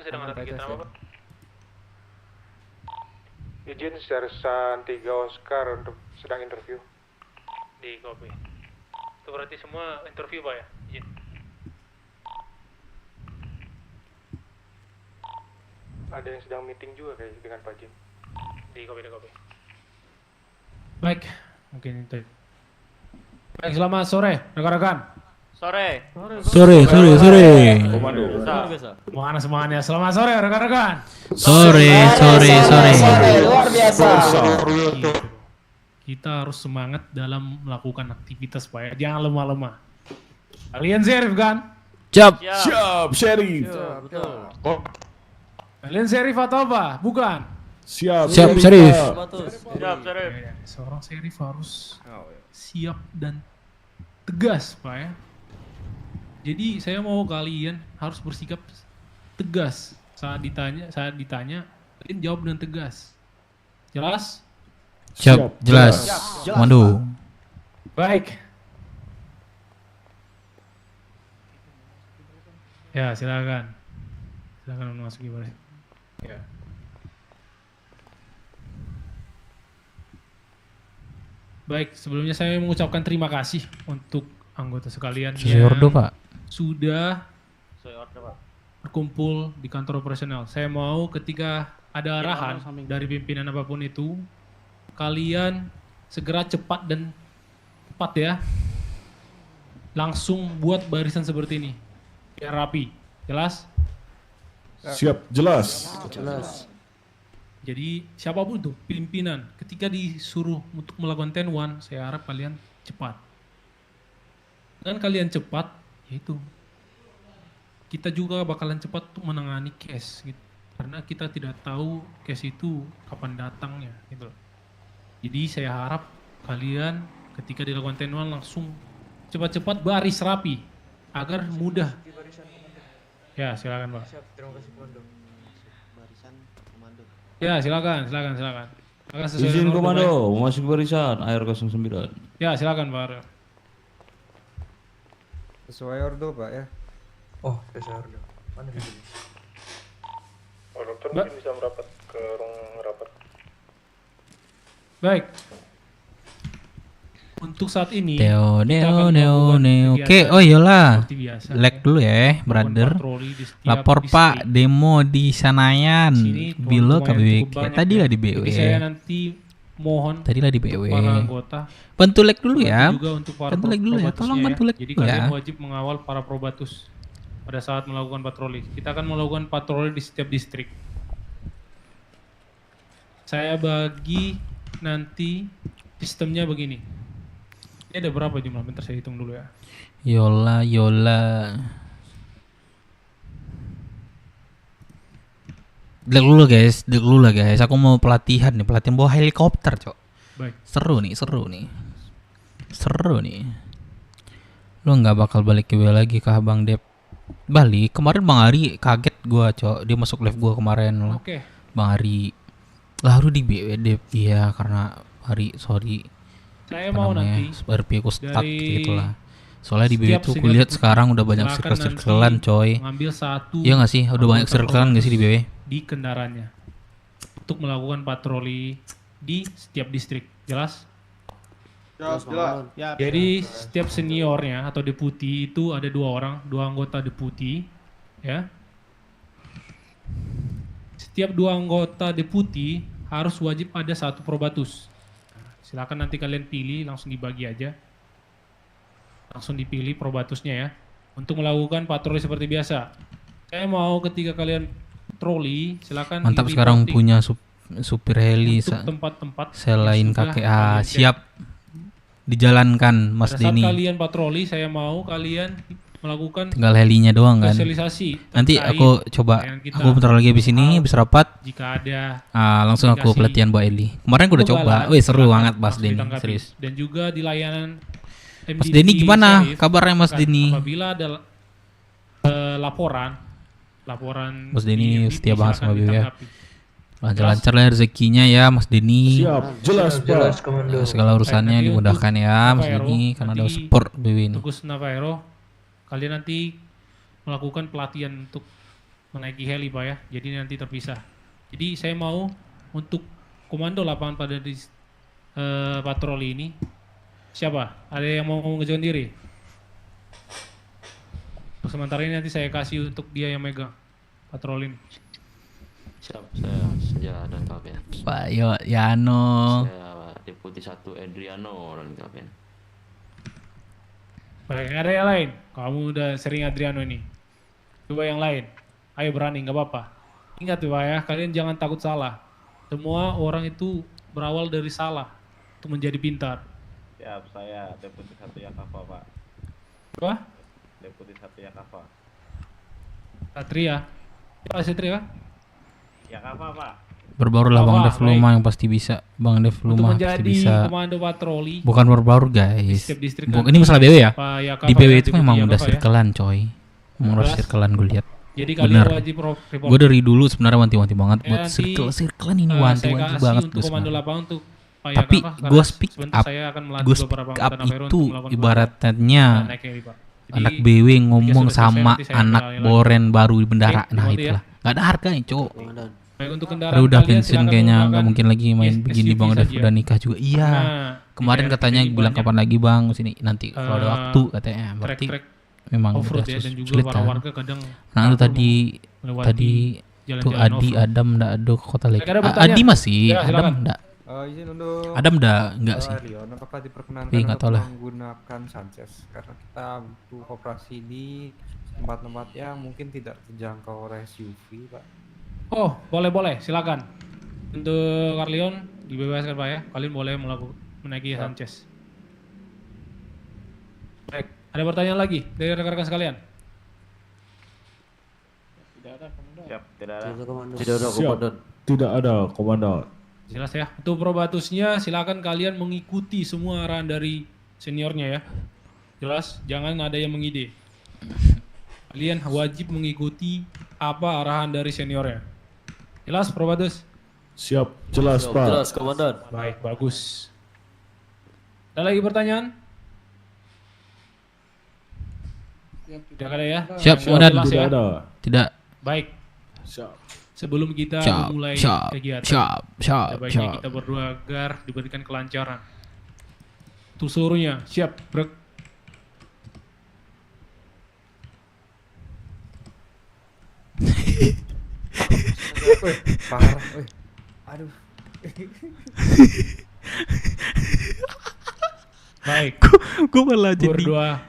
sedang ada kegiatan apa, Pak? Izin Sersan 3 Oscar untuk sedang interview. Di copy. Itu berarti semua interview, Pak ya? Izin. Ada yang sedang meeting juga kayak dengan Pak Jin. Di copy. Baik, mungkin itu. Baik, selamat sore rekan-rekan. Sore. Mana semuanya? Selamat sore rekan-rekan. Sore. Luar biasa. Kita harus semangat dalam melakukan aktivitas Pak ya. Jangan lemah-lemah. Kalian Sheriff kan? Siap, Sheriff. Kalian Sheriff atau apa? Bukan. Siap, Sheriff. Siap, Sore. Ya, seorang Sheriff harus siap dan tegas Pak ya. Jadi saya mau kalian harus bersikap tegas saat ditanya kalian jawab dengan tegas. Jelas? Siap, jelas. Waduh. Baik. Ya, silakan. Silakan memasuki baris. Ya. Baik, sebelumnya saya mengucapkan terima kasih untuk anggota sekalian Sesuai ordo, Pak. sudah Sesuai order, Pak. berkumpul di kantor operasional. Saya mau ketika ada arahan dari pimpinan apapun itu, kalian segera cepat dan tepat ya. Langsung buat barisan seperti ini. Biar rapi. Jelas? Siap, jelas. Jadi siapapun itu pimpinan ketika disuruh untuk melakukan 10-1, saya harap kalian cepat. Dengan kalian cepat, yaitu kita juga bakalan cepat untuk menangani case gitu. Karena kita tidak tahu case itu kapan datangnya gitu loh. Jadi saya harap kalian ketika dilakukan 10-1 langsung cepat-cepat baris rapi agar mudah. Ya, silakan, Pak. Ya, silakan. Akan sesuai Izin dengan order, komando, Pak. masuk barisan AR 09. Ya, silakan, Pak. Sesuai ordo Pak ya. Oh, saya order. Mana di sini? Oh, dokter Mbak. mungkin bisa merapat ke ruang rapat. Baik. Untuk saat ini Neo. kegiatan Oke, oh iyalah. seperti biasa. Lag dulu ya, Melakukan brother. patroli di setiap Lapor distrik. Pak, demo di Sanayan. Sini Bilo lumayan KBWK. cukup banyak Tadi ya. lah di BW. Jadi saya nanti mohon Tadi lah di BW. para anggota Bantu lag dulu ya. juga untuk para Bantu lag dulu ya. probatusnya Tolong bantu lag Jadi dulu ya. kalian wajib mengawal para probatus pada saat melakukan patroli. Kita akan melakukan patroli di setiap distrik. Saya bagi nanti sistemnya begini. Ini ada berapa jumlah? Bentar saya hitung dulu ya. Yola. Lag dulu lah guys. Aku mau pelatihan bawa helikopter, Cok. Baik. Seru nih. Lu nggak bakal balik ke BW lagi kah Bang Dep? Balik. Kemarin Bang Ari kaget gua, Cok. Dia masuk live gua kemarin. Oke. Bang Ari. Lah lu di BW Dep. Iya, karena Ari sorry. Saya mau nanti RP aku stuck dari gitu lah. Soalnya di BW setiap tuh senior kulihat putih, sekarang udah banyak silakan circle-circlean, nanti coy. mengambil satu Iya nggak sih? Udah banyak anggota circlean nggak sih di BW? di kendaraannya untuk melakukan patroli di setiap distrik. Jelas? Jelas. Jadi setiap seniornya atau deputi itu ada 2 orang, 2 anggota deputi, ya. Setiap 2 anggota deputi harus wajib ada 1 probatus. Silakan nanti kalian pilih, langsung dibagi aja. Langsung dipilih probatusnya ya. Untuk melakukan patroli seperti biasa. Saya mau ketika kalian patroli, silakan Mantap di sekarang reporting punya supir heli untuk tempat-tempat selain yang sudah KKA. kalian Siap dijalankan Mas Pada saat Denny. kalian patroli, saya mau kalian melakukan Tinggal helinya doang kan. sosialisasi. Nanti terkait aku coba, dengan kita. aku bentar lagi habis ini habis rapat. Jika ada Langsung aku aplikasi pelatihan Bu Eli. Kemarin aku udah coba. pembalaan, Wih seru silakan banget Mas langsung Denny, ditanggapi. serius. Dan juga di layanan Mas Denny gimana kabarnya Mas Denny? Apabila ada laporan Mas Denny di MVP, setia banget silakan sama BW ya. ditanggapi. Lancar-lancar lah rezekinya ya Mas Denny. Siap, jelas, Pak. Segala urusannya Nanti dimudahkan untuk ya Mas Navaero, Denny karena ada nanti support BW ini. Tugas Navaero, kalian nanti melakukan pelatihan untuk menaiki heli Pak ya. Jadi nanti terpisah. Jadi saya mau untuk komando lapangan pada di patroli ini. Siapa? Ada yang mau mengajukan diri? Sementara ini nanti saya kasih untuk dia yang megang patroli ini. Siap, saya dan Kapten. Pak Yano. Saya Deputi 1 Adriano dan Kapten. Baik, ada yang lain? Kamu udah sering Adriano ini. Coba yang lain. Ayo berani, nggak apa-apa. Ingat ya Pak ya, kalian jangan takut salah. Semua orang itu berawal dari salah untuk menjadi pintar. Siap, saya Deputi 1 Yakava, Pak. Apa? Deputi 1 Yakava. Satria. Pak Satria? Yakava, Pak. Berbarulah Bang Wah, Dev Luma yang pasti bisa. Bang Dev Untuk Luma pasti menjadi bisa. komando patroli Bukan berbaur di guys. setiap distrik Ini masalah BW ya? Pak Yakava Di BW ya, itu Deputi memang udah Yakava ya. circlean coy. Memang udah Jelas. circlean gue lihat. Jadi kalian Bener. wajib report. Gue dari dulu sebenarnya wanti-wanti banget Ya, buat nanti, circlean ini saya wanti-wanti kasih banget untuk gue komando sebenarnya. lapangan untuk Pak Tapi Yakava, karena gue speak sebentar up, saya akan melatih gue beberapa speak up anggota Navero itu untuk melakukan ibaratnya naik heli, Pak. Jadi, anak BW ngomong sudah selesai, sama nanti saya anak kembali lagi. boren baru di bendara. Oke, Nah Timothy itulah. Gak ada harganya cowok. baik untuk kendaraan Udah kalian, pensiun silakan kayaknya menggunakan nggak mungkin lagi main begini SUV Bang Dev saja. udah nikah juga. Iya. Nah, Kemarin di katanya daerah bilang ini kapan lagi Bang sini nanti kalau ada Eh, waktu katanya. Berarti trek-trek memang off-road udah ya, dan juga sulit para kan. warga kadang Nah itu tadi melewati tuh jalan-jalan Adi off-road. Adam ndak ada ke kota lagi. Ada pertanyaan? Adi masih, Ya, Adam silakan. ndak. Izin untuk Adam ndak enggak sih. Leon, apakah diperkenankan Tapi nggak untuk tahu lah. menggunakan Sanchez karena kita butuh operasi di tempat-tempat yang mungkin tidak terjangkau oleh SUV, Pak. Oh, boleh, silakan. Untuk Carleon dibebaskan Pak ya. Kalian boleh menaiki Sanchez. Baik, ada pertanyaan lagi dari rekan-rekan sekalian? Siap, tidak ada. Tidak ada komandan. Tidak ada komandan. Jelas ya. Untuk probatusnya silakan kalian mengikuti semua arahan dari seniornya ya. Jelas, jangan ada yang mengide. Kalian wajib mengikuti apa arahan dari seniornya. Jelas, probatus? Siap, jelas Pak. komandan. Baik, bagus. Ada lagi pertanyaan? Tidak ada ya? Siap, Sudah Komandan. jelas ya? Tidak ada. Tidak. Baik, Siap. sebelum kita Siap, memulai siap, kegiatan, siap, siap, ada baiknya siap. kita berdoa agar diberikan kelancaran. Untuk seluruhnya, siap, brek. Wih, parah, wih. Aduh. Baik, Gue malah jadi. berdoa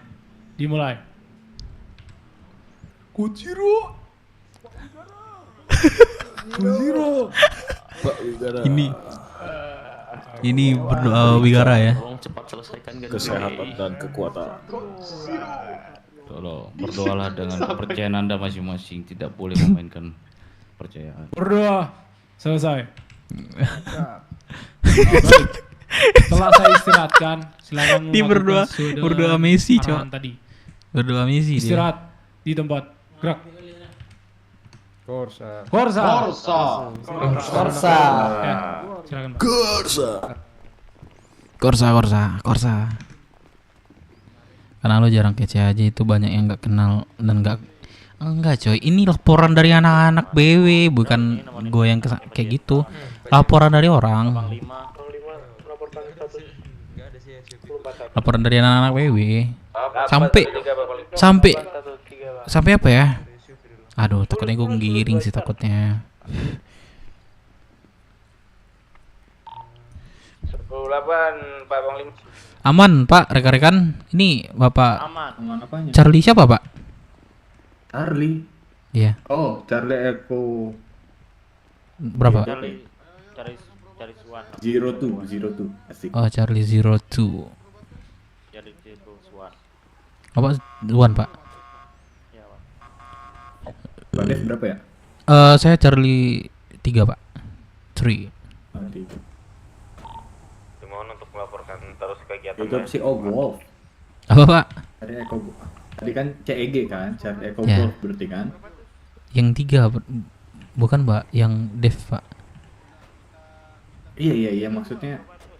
dimulai. Kujiro. Pak Wigara. Ini berdoa Wigara ya. Tolong cepat selesaikan ganti Kesehatan dan kekuatan. Tolong berdoalah dengan kepercayaan Anda masing-masing, tidak boleh memainkan kepercayaan. Berdoa selesai. Baik. Setelah saya istirahatkan, silakan Dia melakukan berdoa- sesuai dengan berdoa Messi, arahan Cok. tadi. Berdoa misi dia. Istirahat di tempat. Gerak. Korsa. Korsa. Korsa. Ya, silakan. Pak. Korsa. Karena lo jarang kece aja itu banyak yang nggak kenal dan enggak coy. Ini laporan dari anak-anak BW bukan gue yang kayak gitu. Laporan dari orang. Laporan dari anak-anak BW. Sampai apa ya? Aduh, takutnya gue nggiring sih takutnya. 10-8 Pak Panglima. Aman, Pak, rekan-rekan. Ini Bapak Aman. Charlie siapa, Pak? Charlie. Iya. Oh, Charlie Echo Berapa? Cari Suwan. 02. Asik. Oh, Charlie 02. Cari Suwan. Apa? Duan, Pak. Ya, Pak. Pak Dev berapa ya? Saya Charlie 3, Pak. 3. Dimohon untuk melaporkan terus kegiatan. Itu si Golf. Apa, Pak? Tadi Echo. Tadi kan CEG kan, Charlie Echo Ya. Golf berarti kan? Yang 3 bukan, Pak, yang Dev, Pak. Iya maksudnya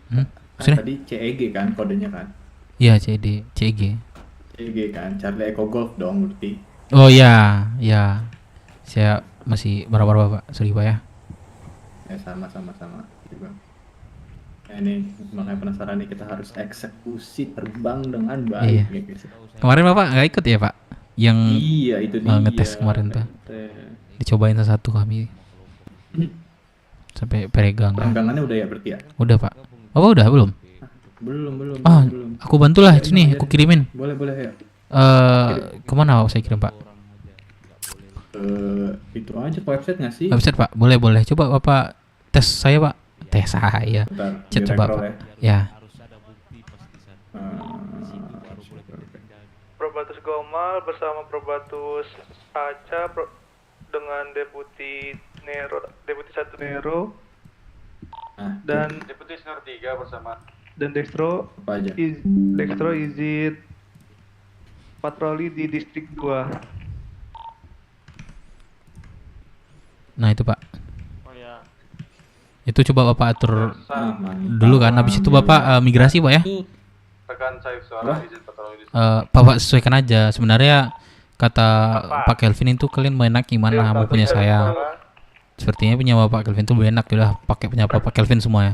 Hmm? kan Maksudnya? tadi CEG kan kodenya kan? Iya, CG. CEG kan, Charlie Echo Golf dong berarti. Oh ya, ya. Saya masih berapa Pak? Sorry Pak ya. Ya sama-sama gitu, Bang. Nah, ini makanya penasaran nih, kita harus eksekusi terbang dengan Iya. baik ya, guys. Kemarin Bapak nggak ikut ya Pak? Yang Iya itu dia. ngetes kemarin tuh. Dicobain satu kami. Sampai peregang. Perenggangannya udah ya berarti ya? Udah Pak. Bapak udah belum? Belum. Aku bantulah sini, aku kirimin. Boleh ya. Kemana saya kirim Pak? Itu aja ke website nggak sih? Website Pak, boleh. Coba Bapak tes saya Pak. Tes saya. Bentar, Chat coba Pak. direkrol Ya. Probatus Gomal bersama Probatus Aca dengan Deputi 1 Nero Nah, dan Deputi Senior 3 bersama Dextro apa aja? Dextro izin patroli di distrik 2. Nah itu Pak. Oh ya. Itu coba Bapak atur Mantap. dulu kan. Habis itu Bapak migrasi Pak ya. Rekan saya suara izin patroli di Bapak sesuaikan aja. Sebenarnya kata Pak Kelvin itu kalian mau enak gimana, mau punya saya. Sepertinya punya Bapak Kelvin itu lebih enak, udah pakai punya Bapak Kelvin semua ya.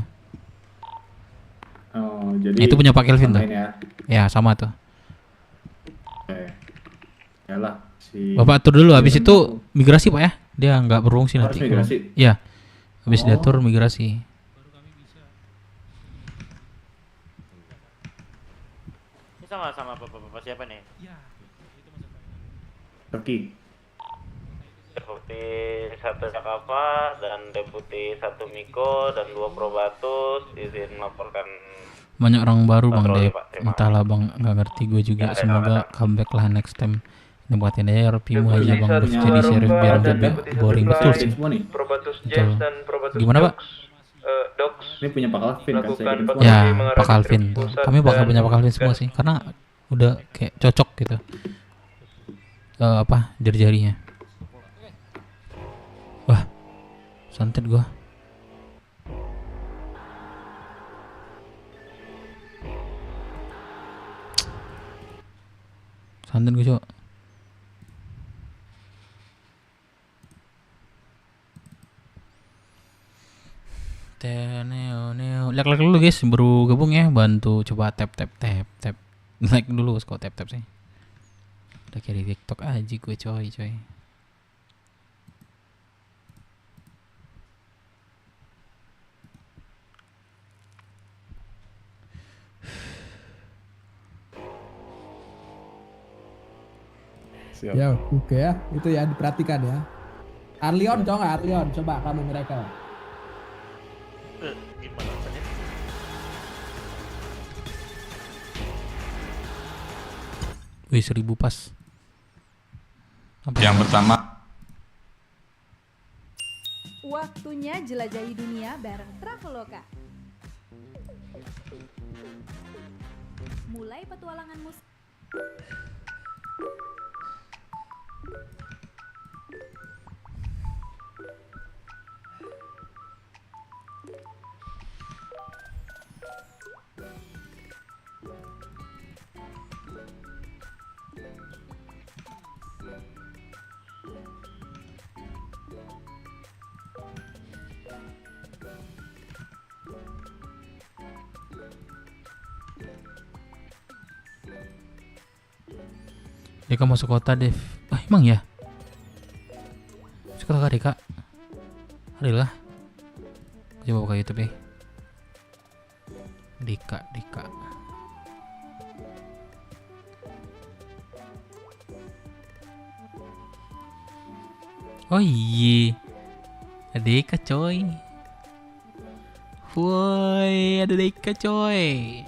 Oh, jadi Itu punya Pak Kelvin tuh. samain Ya ya. sama tuh. Oke. Yalah si Bapak atur dulu. Habis itu migrasi Pak ya. Dia nggak berfungsi harus nanti. migrasi. Iya. Habis diatur migrasi. Ini sama bapak siapa nih? Turki. Deputi 1 Jakarta dan Deputi 1 Miko dan 2 Probatus izin melaporkan. Banyak orang baru Bang Patroli, Dep. Pak. Terima Entahlah Bang, nggak ngerti gue juga. Semoga comeback lah next time. Ini buatin aja RP-mu aja Bang Dev jadi sheriff biar nggak boring betul sih. Semua nih. Probatus Betul. James dan Probatus Gimana, Pak? Dox Ini punya Pak Alvin kan saya Lakukan kirim. patroli Ya, mengarah Pak Alvin distrik tuh. pusat Kami bakal dan punya Pak Alvin semua sih, karena udah kayak cocok gitu. Jari-jarinya. Wah, santet gua. Santet gua cok. Neo. Like dulu guys, baru gabung ya, bantu coba tap. Like dulu kok tap sih. Udah kayak di TikTok aja gue coy. Siap. Ya, oke ya. Itu ya diperhatikan ya. Arlion, coba kamu mereka. Gimana tadi? Wih 1000 pas. Yang pertama, Waktunya jelajahi dunia bareng Traveloka. Mulai petualangan musik. Deka masuk kota Dev. Emang ya? Masuk kota Deka. Adalah. Coba buka YouTube ya. Deka. Oh iya. Ada Deka coy. Woi, ada Deka coy.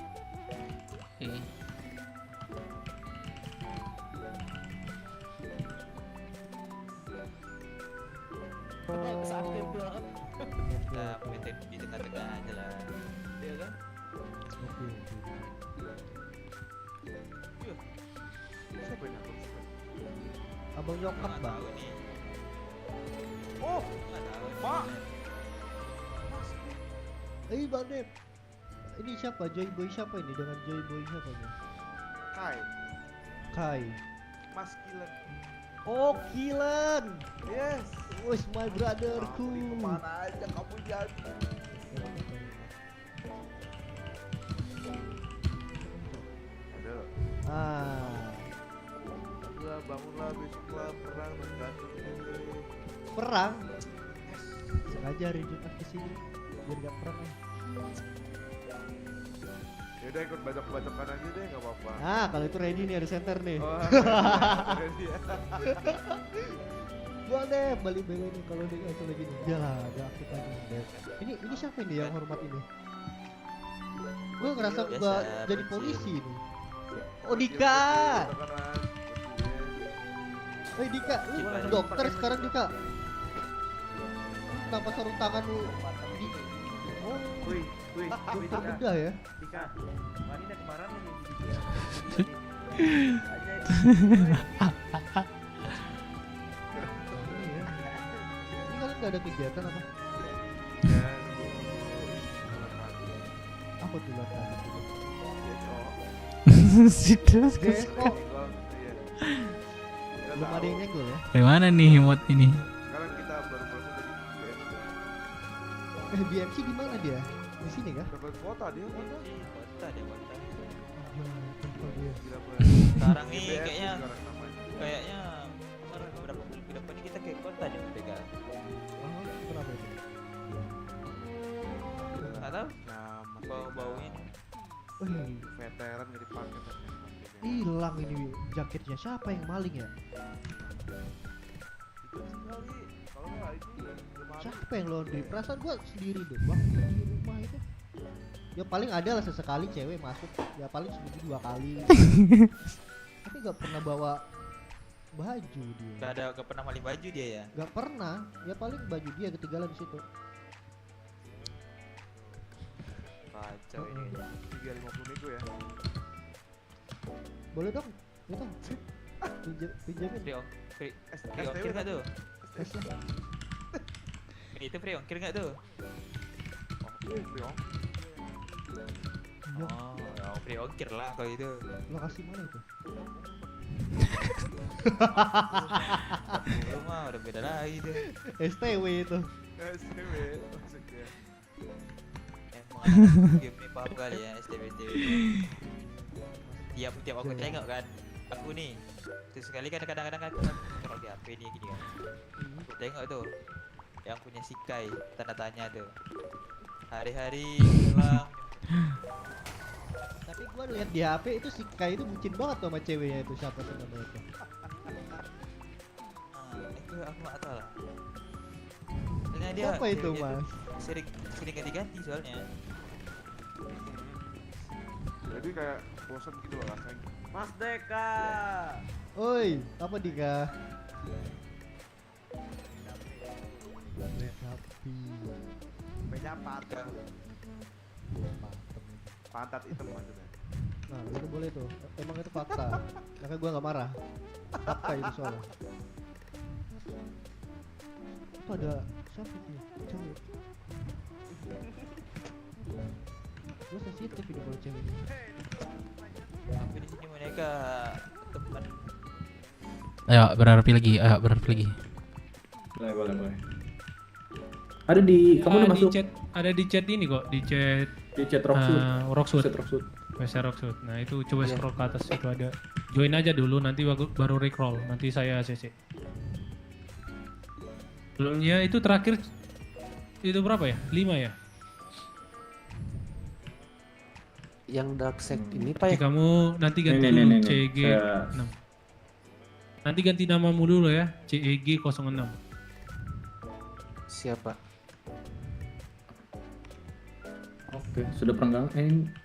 Abang nyokap bang. Oh, Pak. Bang Dep. Ini siapa? Joyboy siapa ini? Dengan Joyboy siapa nih? Kai, Kai. Mas Gilen. Oh, Kilan. Yes. Wis my brotherku. Mana aja kamu jadi. Bangunlah besoklah perang menggantung ini. Perang? Sengaja hari Jumat kesini biar gak perang. Yaudah ikut bacok-bacokan aja deh, gak apa-apa. Kalau itu ready nih, ada center nih. Ready ya. Gua deh balik BW nih kalau dia itu lagi nih. Ya lah, gak aktif lagi. Ini siapa ini yang hormat ini? Gua ngerasa gua jadi polisi nih. Oh, Dika. Oh, Dika, lu dokter sekarang, Dika. Kenapa sarung tangan lu? Oh, dokter bedah ya? Dika, mari dah kemarin nih. Ini kalian gak ada kegiatan apa? Apa tuh latihan? Sidas kok. Belum ada yang nyenggol ya? Dari mana nih himot ini? Sekarang kita baru proses dari BMC di mana dia? Di sini kah? dapat kota dia. Kota. Sekarang nih kayaknya beberapa bulan ke depan kita kayak kota aja mereka. Kenapa itu? Nggak tahu. Bau-baunya. Veteran nggak dipakai ternyata. Hilang ini jaketnya, siapa yang maling ya? Kalau nggak itu siapa yang laundry? Perasaan gua sendiri deh bang di rumah itu. Ya paling ada lah sesekali cewek masuk, ya paling seminggu 2 kali. Tapi gak pernah bawa baju dia. Gak pernah maling baju dia ya? Gak pernah, ya paling baju dia ketinggalan di situ. Kacau ini. 350 nego ya. Boleh dong, ya dong. Pinjamin. Free ongkir nggak tuh? Itu free ongkir nggak tuh? Free ongkir. Oh, free ongkir lah kalau itu. Lokasi mana itu? Lu mah udah beda lagi tuh. STW itu. STW maksudnya. Emang anak game nih paham kali ya STW. Tiap aku tengok kan, aku nih terus sekali kan kadang-kadang aku kalau di HP nih gini kan, aku tengok tuh yang punya Sikai tanda tanya tuh hari-hari pulang. Tapi gua lihat di HP itu Sikai itu bucin banget sama ceweknya itu, siapa sih namanya itu? Itu aku nggak tahu lah. Soalnya dia apa itu mas? Sering ganti-ganti soalnya. Jadi kayak bosan gitu loh rasanya. Mas Deka. Oi, apa Dika? Tapi Beda pantat. Pantat hitam maksudnya. Nah, itu boleh tuh. Emang itu fakta. Makanya gua nggak marah. Fakta itu soalnya. Itu ada siapa tuh? Cewek. Gua sensitif ini kalau cewek. Tapi di sini mereka teman. Ayo berharap lagi. Boleh. Ada di kamu udah masuk? Ada di chat ini kok, di chat Rocksuit. Rocksuit. Nah itu coba scroll ke atas itu ada. Join aja dulu, nanti baru recroll. Nanti saya CC. Sebelumnya itu terakhir itu berapa ya? 5 ya? Yang dark sect ini Pak ya? Kamu nanti ganti dulu CEG 6. Nanti ganti namamu dulu ya, CEG 06. Siapa? Oke, sudah perenggang.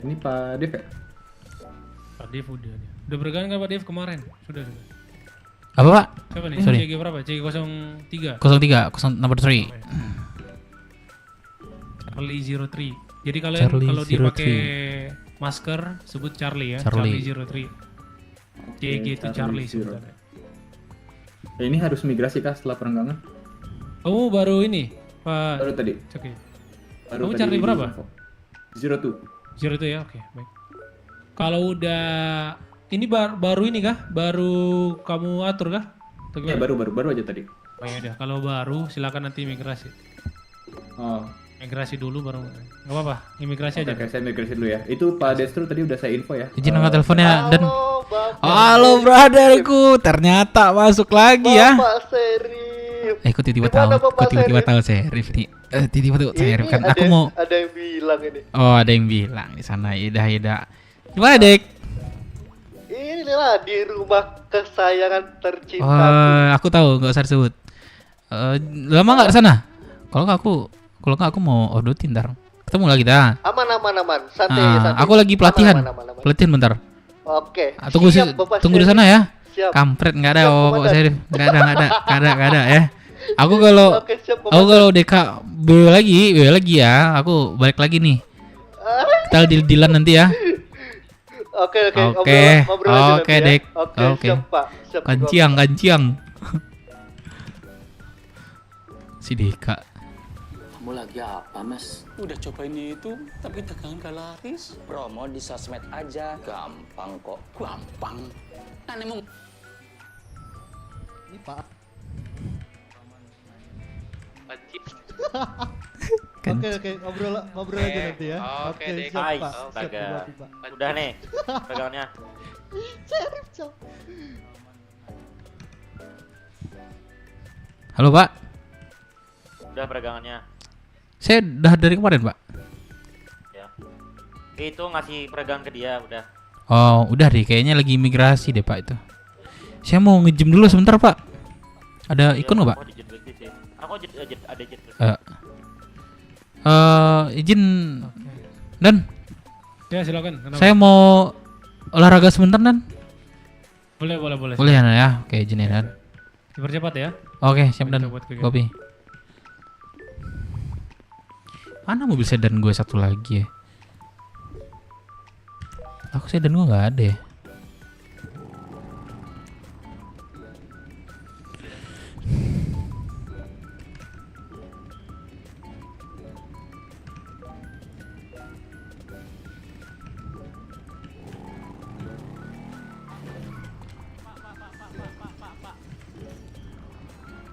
Ini Pak Dev ya? Pak Dev udah. Udah berganti kan Pak Dev kemarin? Sudah. Apa Pak? Siapa nih? Sorry. CEG berapa? CEG 03. 03, number 3. Charlie 03. Jadi kalian kalau dipakai masker sebut Charlie ya. Charlie 03. CEG itu Charlie sebenarnya. Ini harus migrasi kah setelah perenggangan? Kamu baru ini, Pak. Baru tadi. Oke. Baru Kamu tadi Charlie berapa? 02. 02 ya, oke, baik. Kalau udah ini baru ini kah? Baru kamu atur kah? Atau Ya gimana? baru aja tadi. Oh ya udah, kalau baru silakan nanti imigrasi. Oh. Imigrasi dulu baru. Gak apa-apa, imigrasi aja. Oke, saya migrasi dulu ya. Itu Pak Destro tadi udah saya info ya. Izin angkat teleponnya dan halo brotherku, ternyata masuk lagi ya. Bapak Serif. Kok tiba-tiba tahu, kok tiba-tiba tahu Serif nih. Tiba-tiba tahu Serif kan. Aku mau. Ada yang bilang ini. Oh, ada yang bilang di sana. Ida. Gimana, Dek? Inilah di rumah kesayangan tercinta. Oh, aku tahu, nggak usah disebut. Lama nggak kesana? Kalau nggak aku mau odotin ntar. Ketemu lagi dah. Aman. Santai. Aku lagi pelatihan. Aman. Pelatihan bentar. Oke. Tunggu di sana ya. Siap. Kampret nggak ada, Siap, Pak Serif. Nggak ada ya. Aku kalau DK BW lagi ya. Aku balik lagi nih. Kita deal-dealan nanti ya. Oke. Oke, Ngobrol aja nanti ya. Dek. Oke. Siap, Pak. Siap. Kanciang. Si Deka. Kamu lagi apa, Mas? Udah cobain itu, tapi dagangan gak laris. Promo di sosmed aja, gampang kok. Gampang. Kan emang Ini Pak. Oke, ngobrol aja nanti ya. Oke, Dek. siap, Hai, Pak. astaga. Siap. Udah nih, pegangannya. Serif, Cok. Halo, Pak. Udah pegangannya. Saya udah dari kemarin, Pak. Ya. Itu ngasih peregangan ke dia, udah. Oh, udah deh. Kayaknya lagi imigrasi deh, Pak itu. Saya mau nge-gym dulu sebentar, Pak. Ada ikon nggak, Pak? Aku ada jet. Izin Dan. Ya silakan. Kenapa? Saya mau olahraga sebentar, Dan. Boleh. Boleh ya? Oke, izin ya, Dan. Dipercepat ya. Oke, siap, Dan. Buat kegiatan. Kopi. Mana mobil sedan gue satu lagi ya? Aku sedan gue nggak ada ya.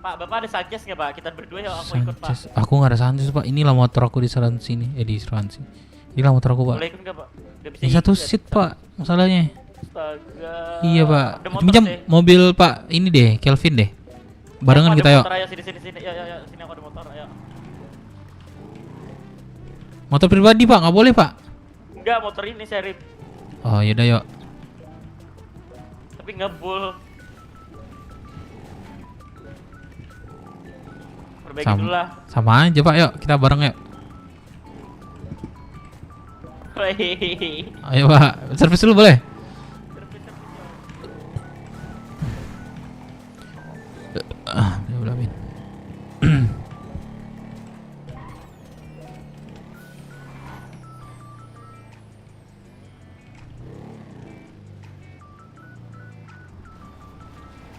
Pak, Bapak ada Sanchez nggak, Pak? Kita berdua ya, aku ikut, Pak. Sanchez. Aku nggak ada Sanchez, Pak. Inilah motor aku di Seransi nih. Di Seransi. Inilah motor aku, Pak. Boleh ikut nggak, Pak? Udah bisa Ini satu ikut, seat, Pak. Masalahnya. Astaga. Iya, Pak. Ada motor Pinjam deh. mobil, Pak. Ini deh, Kelvin deh. Barengan Aku kita ada yuk. motor, ayo sini. Ya, sini aku ada motor, ayo. Motor pribadi, Pak. Nggak boleh, Pak. Enggak, motor ini Serif. Oh, yaudah yuk. Tapi ngebul. Perbaiki dulu lah. Sama aja, Pak. Yuk, kita bareng yuk. Hehehe. Ayo, Pak. Servis dulu boleh? Ya udah, Min.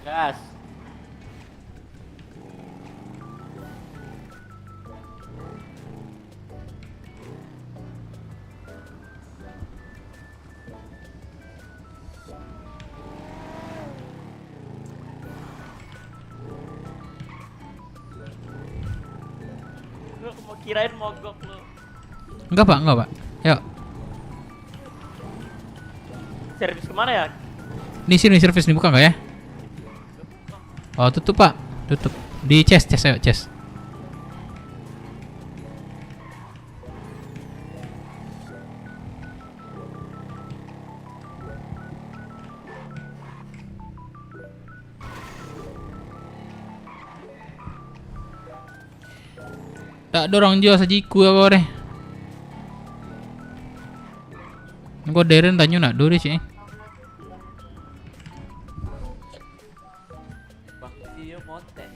Gas. Lu mau kirain mogok lu. Enggak, Pak. Yuk. Servis kemana ya? Ini sini servis nih, buka nggak ya? Oh, tutup, Pak. Tutup. Di chest ayo, chest. Tak dorong jual sajiku ya kore. Gua deren tanyo nak duri sih. Iya moten.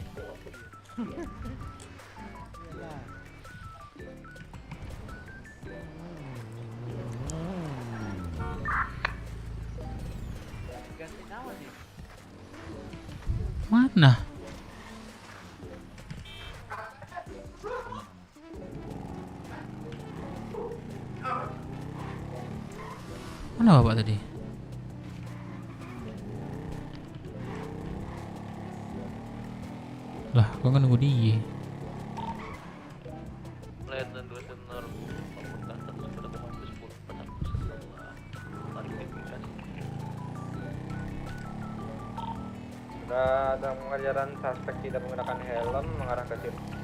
Mana? Mana Bapak tadi? Gua kan nunggu dia. Lain dan dua tenor mempertahankan sudah membantu 10 penangkap setelah klarifikasi. Sudah ada pengajaran suspek tidak menggunakan helm mengarah ke sirkuit.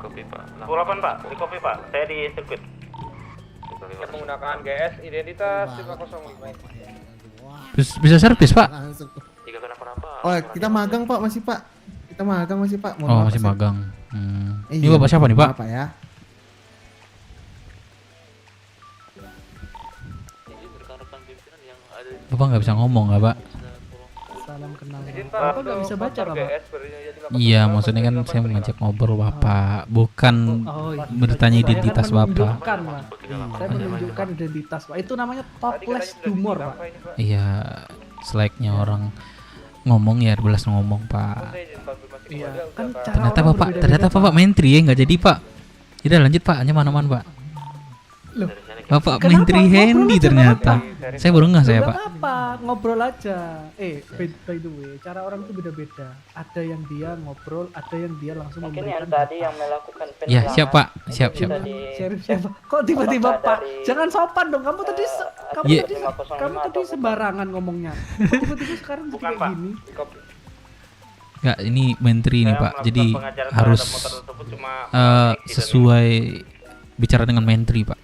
Kopi Pak. 8 Pak, di kopi Pak. Saya di sirkuit. Saya menggunakan GS identitas 505 ini. Bisa servis, Pak? Jika kenapa-napa. Oh, kita magang Pak, masih Pak. Kita magang masih Pak. Mohon Oh, maaf, masih Pak. magang. Ini Iya, Bapak siapa nih, Pak? Pak ya. Bapak nggak bisa ngomong nggak, Pak? Salam kenal. Pak, Bapak nggak bisa baca, Pak? Iya, maksudnya kan saya mengajak ngobrol Bapak, bukan bertanya identitas Bapak. Bukan, Pak. Saya menunjukkan identitas, Pak. Itu namanya topless humor, Pak. Iya, seleknya orang ngomong ya belas ngomong, Pak. Iya, kan cara Ternyata Bapak menteri ya, nggak jadi, Pak. Udah lanjut, Pak, hanya mana-mana, Pak. Loh, Bapak kenapa? menteri Hendy ternyata. Saya baru nggak saya, Pak. Apa? Ngobrol aja. By the way, cara orang itu beda-beda. Ada yang dia ngobrol, ada yang dia langsung Mungkin memberikan yang tadi yang melakukan Ya, siap, Pak. Siap. Sheriff siapa? Kok tiba-tiba Pak? Jangan sopan dong. Kamu tadi sembarangan ngomongnya. Kok tiba-tiba sekarang jadi kayak gini? Nggak, ini menteri nih, Pak. Jadi harus sesuai bicara dengan menteri, Pak.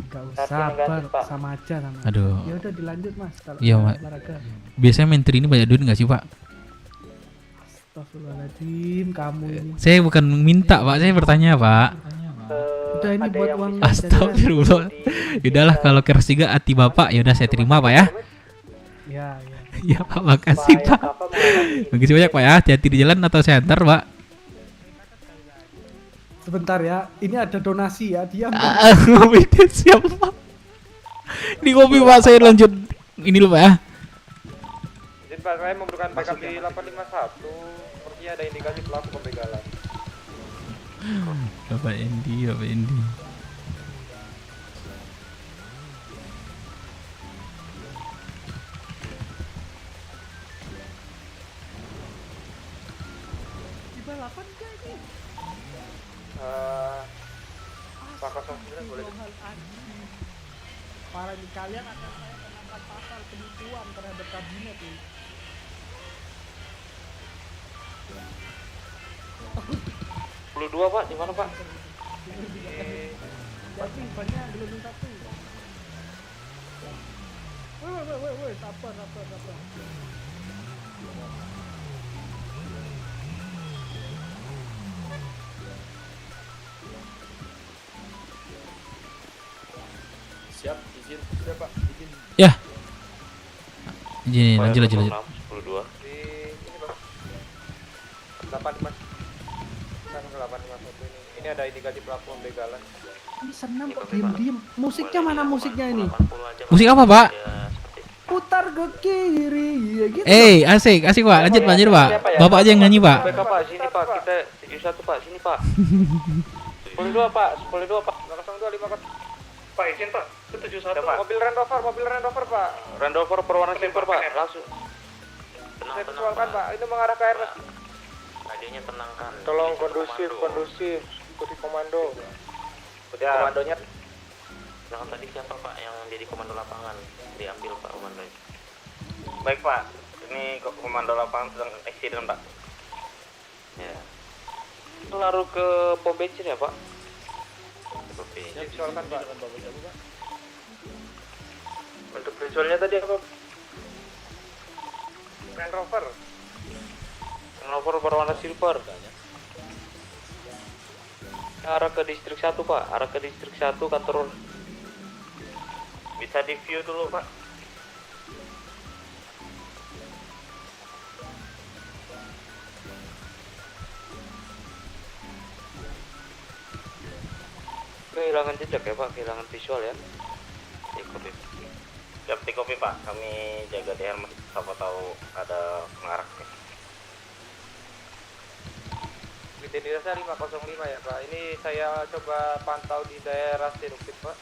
Gak usah, Pak. Sama aja sama. Aduh. Ya udah dilanjut, Mas. Kalau Iya, Mas. olahraga. Biasanya menteri ini banyak duit nggak sih, Pak? Astagfirullahaladzim, kamu ini. Saya bukan minta, Pak. Saya bertanya, Pak. Udah ini buat uang. Astagfirullah. Yaudahlah, kalau keras juga hati Bapak, yaudah saya terima, Pak ya. Ya. Ya, Pak, makasih, Pak. Makasih banyak, Pak ya. Hati-hati di jalan atau saya antar, Pak. Sebentar ya, ini ada donasi ya, diam. Ngopi siapa, Pak? Ini kopi, Pak, saya lanjut ini loh, Pak ya. Izin Pak, saya membutuhkan backup di 851. Sepertinya ada indikasi pelaku pembegalan. Bapak Endi. Di balapan gak ini? Pak 09 boleh. Para di kalian akan saya kenakan pasal penipuan terhadap kabinet ini. Dua Pak, di mana Pak? Jadi banyak gelombang satu. Woi, sabar. Siap, izin. Siap, Pak. Izin. Ya. Izin, lanjut. 10-2. Di ini Bang. 85. Langsung ke 851 ini. Ini ada indikasi pelaku pembegalan. Ini senam kok diem. Musiknya mana musiknya ini? Musik apa, Pak? Putar ke kiri, ya gitu. Asik, Pak. Lanjut, Pak. Bapak aja yang nyanyi, Pak. Pak, sini Pak, kita 71 Pak, sini Pak. 10-2 Pak, 10-2 Pak. 0250. Pak, izin Pak. Itu 71 Pak. Mobil Land Rover Pak. Land Rover berwarna silver Pak, langsung. Saya visualkan Pak, itu mengarah ke RS. Radionya tenangkan. Tolong kondusif. Ikuti komando. Udah. Komandonya. Nah, tadi siapa Pak yang jadi komando lapangan? Diambil Pak komandonya. Baik Pak, ini komando lapangan sedang eksiden Pak. Ya. Lalu ke pom bensin ya Pak? Saya visualkan Pak. Untuk visualnya tadi apa? Land Rover berwarna silver. Arah ke distrik 1 Pak, arah ke distrik 1 kantor. Bisa di view dulu Pak. Kehilangan jejak ya Pak, kehilangan visual ya. Di kopi. Siap di kopi Pak, kami jaga di Hermes, siapa tahu ada pengarah. Identitasnya 505 ya Pak. Ini saya coba pantau di daerah Sirkuit Pak.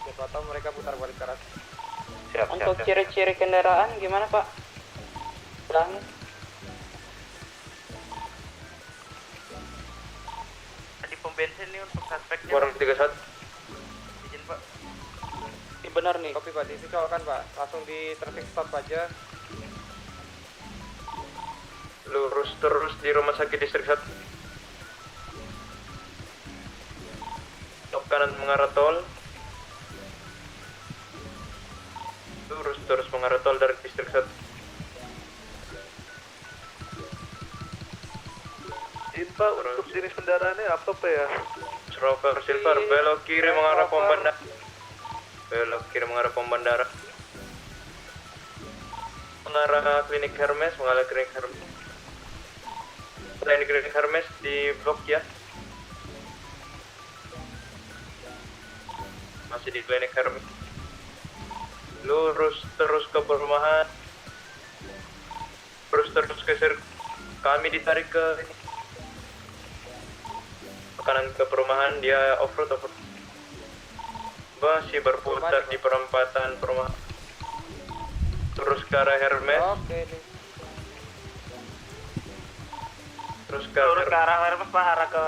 Siapa tahu mereka putar balik ke arah. Untuk ciri-ciri kendaraan gimana Pak? Di pom bensin nih untuk suspeknya. Warung 31. Izin Pak. Ini benar nih. Kopi Pak, divisualkan Pak. Langsung di traffic stop aja. Lurus terus di rumah sakit distrik 1. Belok kanan mengarah tol. Lurus terus mengarah tol dari distrik 1. Pak, untuk jenis kendaraannya apa Pak ya? Rover Silver, belok kiri mengarah pom bandara. Belok kiri mengarah pom bandara. Mengarah klinik Hermes, mengarah klinik Hermes. Klinik Hermes di blok ya. Masih di klinik Hermes. Lurus terus ke perumahan. Terus ke kami ditarik ke ini. Kanan ke perumahan, dia off-road. Masih berputar di perempatan perumahan. Terus ke arah Hermes. Oke nih. Terus ke arah Hermes Pak, arah ke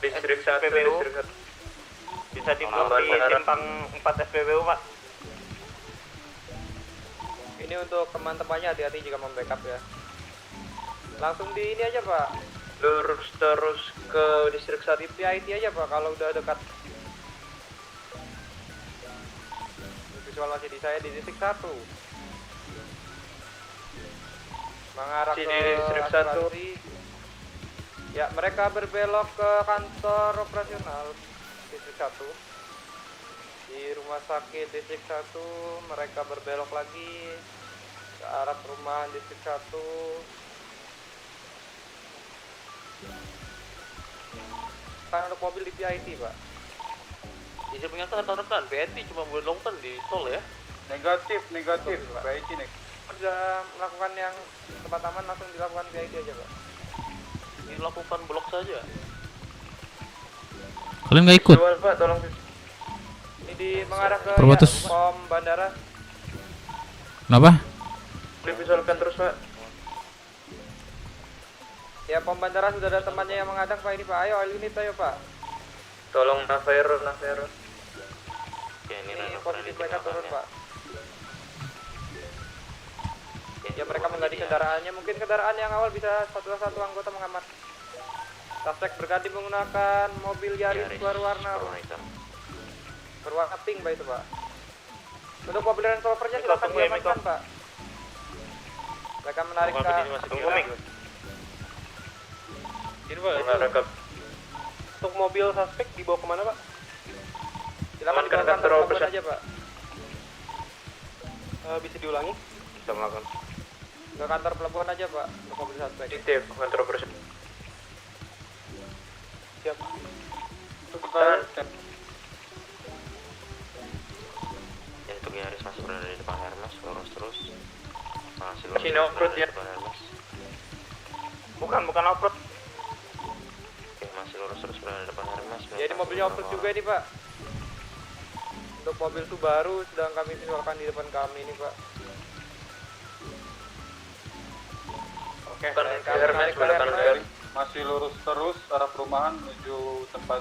distrik 1, SPBU. distrik 1. Bisa di blok di simpang 4 SPBU Pak. Ini untuk teman-temannya hati-hati jika membackup ya. Langsung di ini aja Pak. Lurus terus ke distrik 1. PIT aja Pak kalau udah dekat. Visual masih di saya di distrik 1. Mengarah ke distrik 1. Ya, mereka berbelok ke kantor operasional distrik 1. Di rumah sakit distrik 1 mereka berbelok lagi ke arah perumahan distrik 1. Kan untuk mobil di PIT Pak. Izin mengingatkan rekan-rekan, PIT cuma boleh longkan di tol ya. Negatif PIT nih. Sudah melakukan yang tempat aman langsung dilakukan PIT aja Pak. Dilakukan blok saja. Kalian nggak ikut? Coba Pak, tolong. Ini di mengarah ke Perbatas. pom bandara. Kenapa? Divisualkan terus Pak. Ya, pom bandara sudah ada temannya yang mengadang Pak ini Pak. Ayo, all unit ayo Pak. Tolong Navero. Ya, Ini posisi mereka turun Pak. Ya, mereka mengganti kendaraannya. Mungkin kendaraan yang awal bisa satu anggota mengamat. Suspek berganti menggunakan mobil Yaris berwarna pink Pak itu Pak. Untuk mobil Range Rovernya silakan diamankan Pak. Mereka menarik ke Ini Pak, untuk mobil suspek dibawa kemana Pak? Silakan ke kantor pelabuhan aja Pak. Bisa diulangi? Bisa melakukan. Ke kantor pelabuhan aja Pak, untuk mobil suspek. Di kantor operasi. Siap. Ya, untuk Yaris masih berada di depan Hermes, lurus terus. Masih Sini off-road ya. Bukan off-road. Oke, masih lurus terus berada di depan Hermes. Jadi mobilnya off-road juga ini Pak. Untuk mobil Subaru sedang kami visualkan di depan kami ini Pak. Oke, Hermes. Masih lurus terus arah perumahan menuju tempat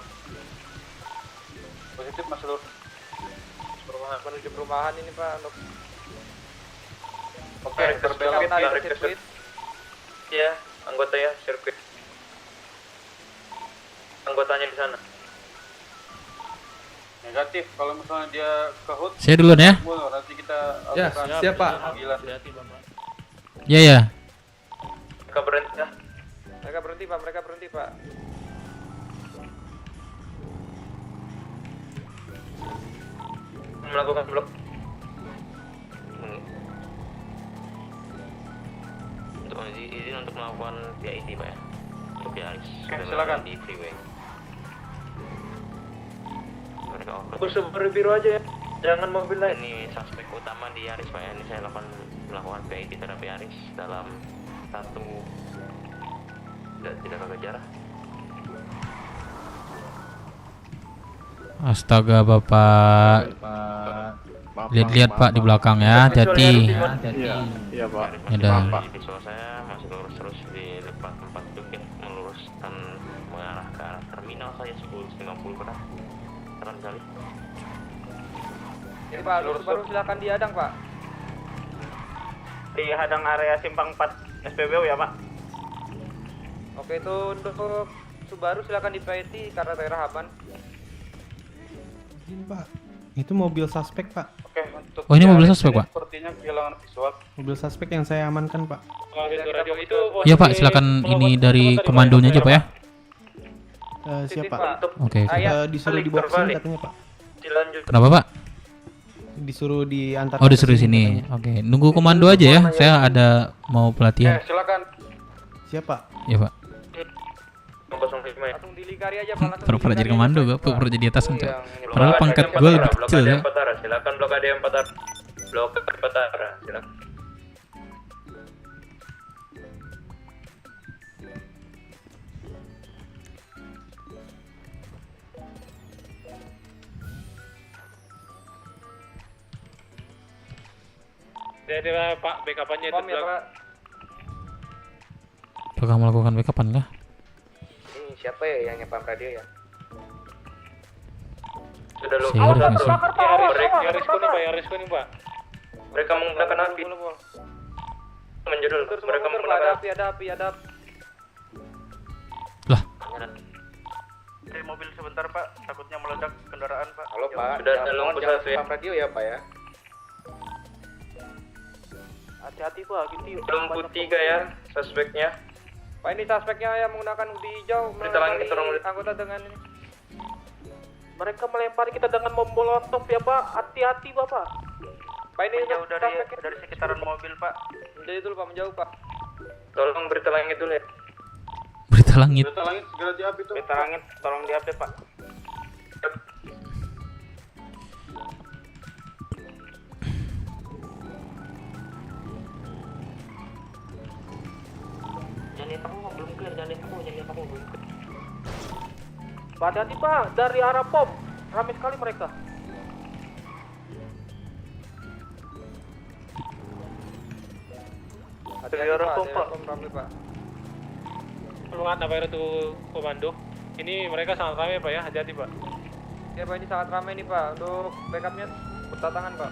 positif, masih lurus menuju perumahan ini Pak untuk Oke, berbelok tarik ke sirkuit. Ya, anggota ya sirkuit. Anggotanya di sana. negatif. Kalau misalnya dia ke HUT, Saya duluan ya. nanti kita Ya, siap Pak. Ya. Mereka berhenti ya. Mereka berhenti Pak. Melakukan blok. Untuk izin untuk melakukan PIT Pak ya. Untuk Yaris. Oke, silakan. Di freeway. Mereka Super biru aja ya. Jangan mobil lain. Ini suspek utama di Yaris Pak ya. Ini saya melakukan PIT terhadap Yaris dalam satu tidak jaga jarak. Astaga Bapak. Maaf Lihat-lihat Pak di belakang ya, hati-hati. Iya Pak. Ya udah. Visual saya masih lurus terus di depan tempat duduk ya, meluruskan mengarah ke arah terminal saya 10.50 per Terang kali. Ini Pak, lurus baru silakan dihadang Pak. Di hadang area simpang 4 SPBU ya Pak. Oke, itu untuk Subaru silakan dipaiti karena daerah aman. Izin Pak, itu mobil suspek Pak. Oke, untuk Oh, ini mobil suspek, Pak? Sepertinya kehilangan visual. Mobil suspek yang saya amankan Pak. radio itu Iya Pak, silakan ini dari komandonya aja Pak ya. Siapa? Oke. Disuruh dibawa ke sini katanya Pak. Kenapa Pak? Disuruh diantar. Oh, disuruh sini. Oke, nunggu komando aja ya. Saya ada mau pelatihan. Silakan. Siapa? Ya Pak. Langsung dilingkari aja Pak. Langsung Pernah jadi komando gue, pernah jadi atasan Cok. Yang Padahal pangkat gue lebih kecil ya. Silakan blokade 4 arah. Blokade 4 arah, silakan. Daerah Pak, backup-nya itu ya Pak. Apakah melakukan backupan kah? Ini siapa ya yang nyepam radio ya? Sudah lu. Serius nggak sih? Ya risiko nih Pak, ya risiko nih Pak. Mereka menggunakan api. Menjudul. Mereka menggunakan api, ada api. Lah. Dari mobil sebentar Pak, takutnya meledak kendaraan Pak. Halo Pak, Sudah ada lampu satu ya. nyepam radio ya Pak ya. Hati-hati Pak, gitu. Lampu 3 ya, suspeknya. Pak, ini suspeknya yang menggunakan UDI hijau Kita langit tolong. anggota dengan ini. Mereka melempari kita dengan bom molotov ya Pak. Hati-hati Bapak. Pak, ini Menjauh dari sekitaran mobil Pak. menjauh dulu Pak, menjauh Pak. Tolong berita langit dulu ya. Berita langit. Berita langit segera di-update tuh. Berita langit tolong di-update Pak. Jangan aku belum clear, jangan aku belum clear. Pak, hati-hati Pak, dari arah pom. Ramai sekali mereka. Dari arah pom Pak. Ramai Pak. Pelungan apa itu komando? Ini mereka sangat ramai Pak ya, hati-hati Pak. Ya Pak, ini sangat ramai nih Pak. Untuk backupnya berdatangan Pak.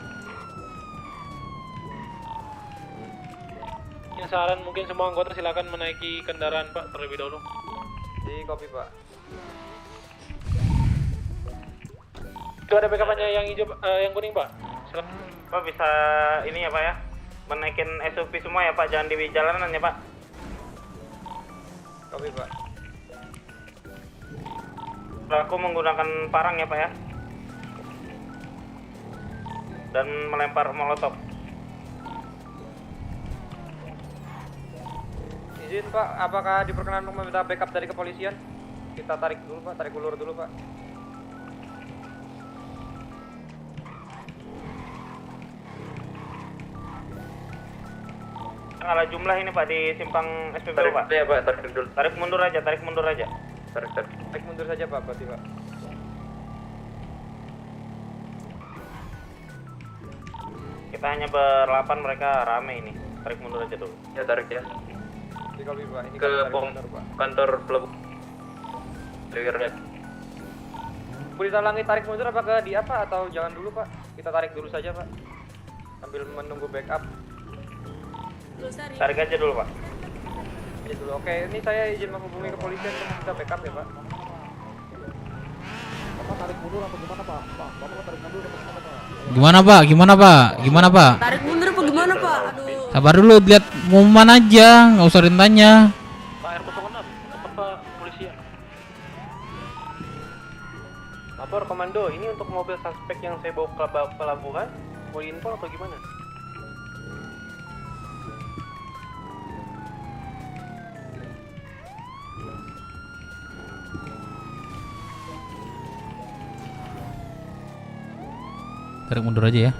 Yang saran mungkin semua anggota silakan menaiki kendaraan Pak terlebih dahulu. Di kopi Pak. Itu ada backup-nya yang hijau, yang kuning Pak. Silakan. Pak bisa ini ya Pak ya, menaikin SUV semua ya Pak, jangan di jalanan ya Pak. Kopi Pak. Pelaku menggunakan parang ya Pak ya, dan melempar molotov. Izin Pak, apakah diperkenan untuk meminta backup dari kepolisian? Kita tarik dulu Pak, tarik ulur dulu Pak. Kalah jumlah ini Pak di simpang SPBU Pak. Iya Pak, tarik dulu. Tarik mundur aja. Tarik. Tarik mundur saja Pak, berarti Pak. Kita hanya berlapan, mereka rame ini. Tarik mundur aja dulu. Ya tarik ya. Di kopi Pak, ini Ke pom kantor pelabuhan. Clear. Polisi langit tarik mundur apa ke di apa atau jangan dulu Pak? Kita tarik dulu saja Pak. Sambil menunggu backup. Tarik aja dulu Pak. Aja dulu. Oke, ini saya izin menghubungi kepolisian untuk meminta backup ya Pak. Bapak tarik mundur apa gimana Pak? Bapak tarik mundur apa gimana Pak? Gimana Pak? Tarik mundur apa gimana Pak? Aduh. Sabar dulu, lihat pengumuman aja, nggak usah ditanya. Pak R06, tempat Pak polisian. Lapor komando, ini untuk mobil suspek yang saya bawa ke pelabuhan. Mau info atau gimana? Tarik mundur aja ya.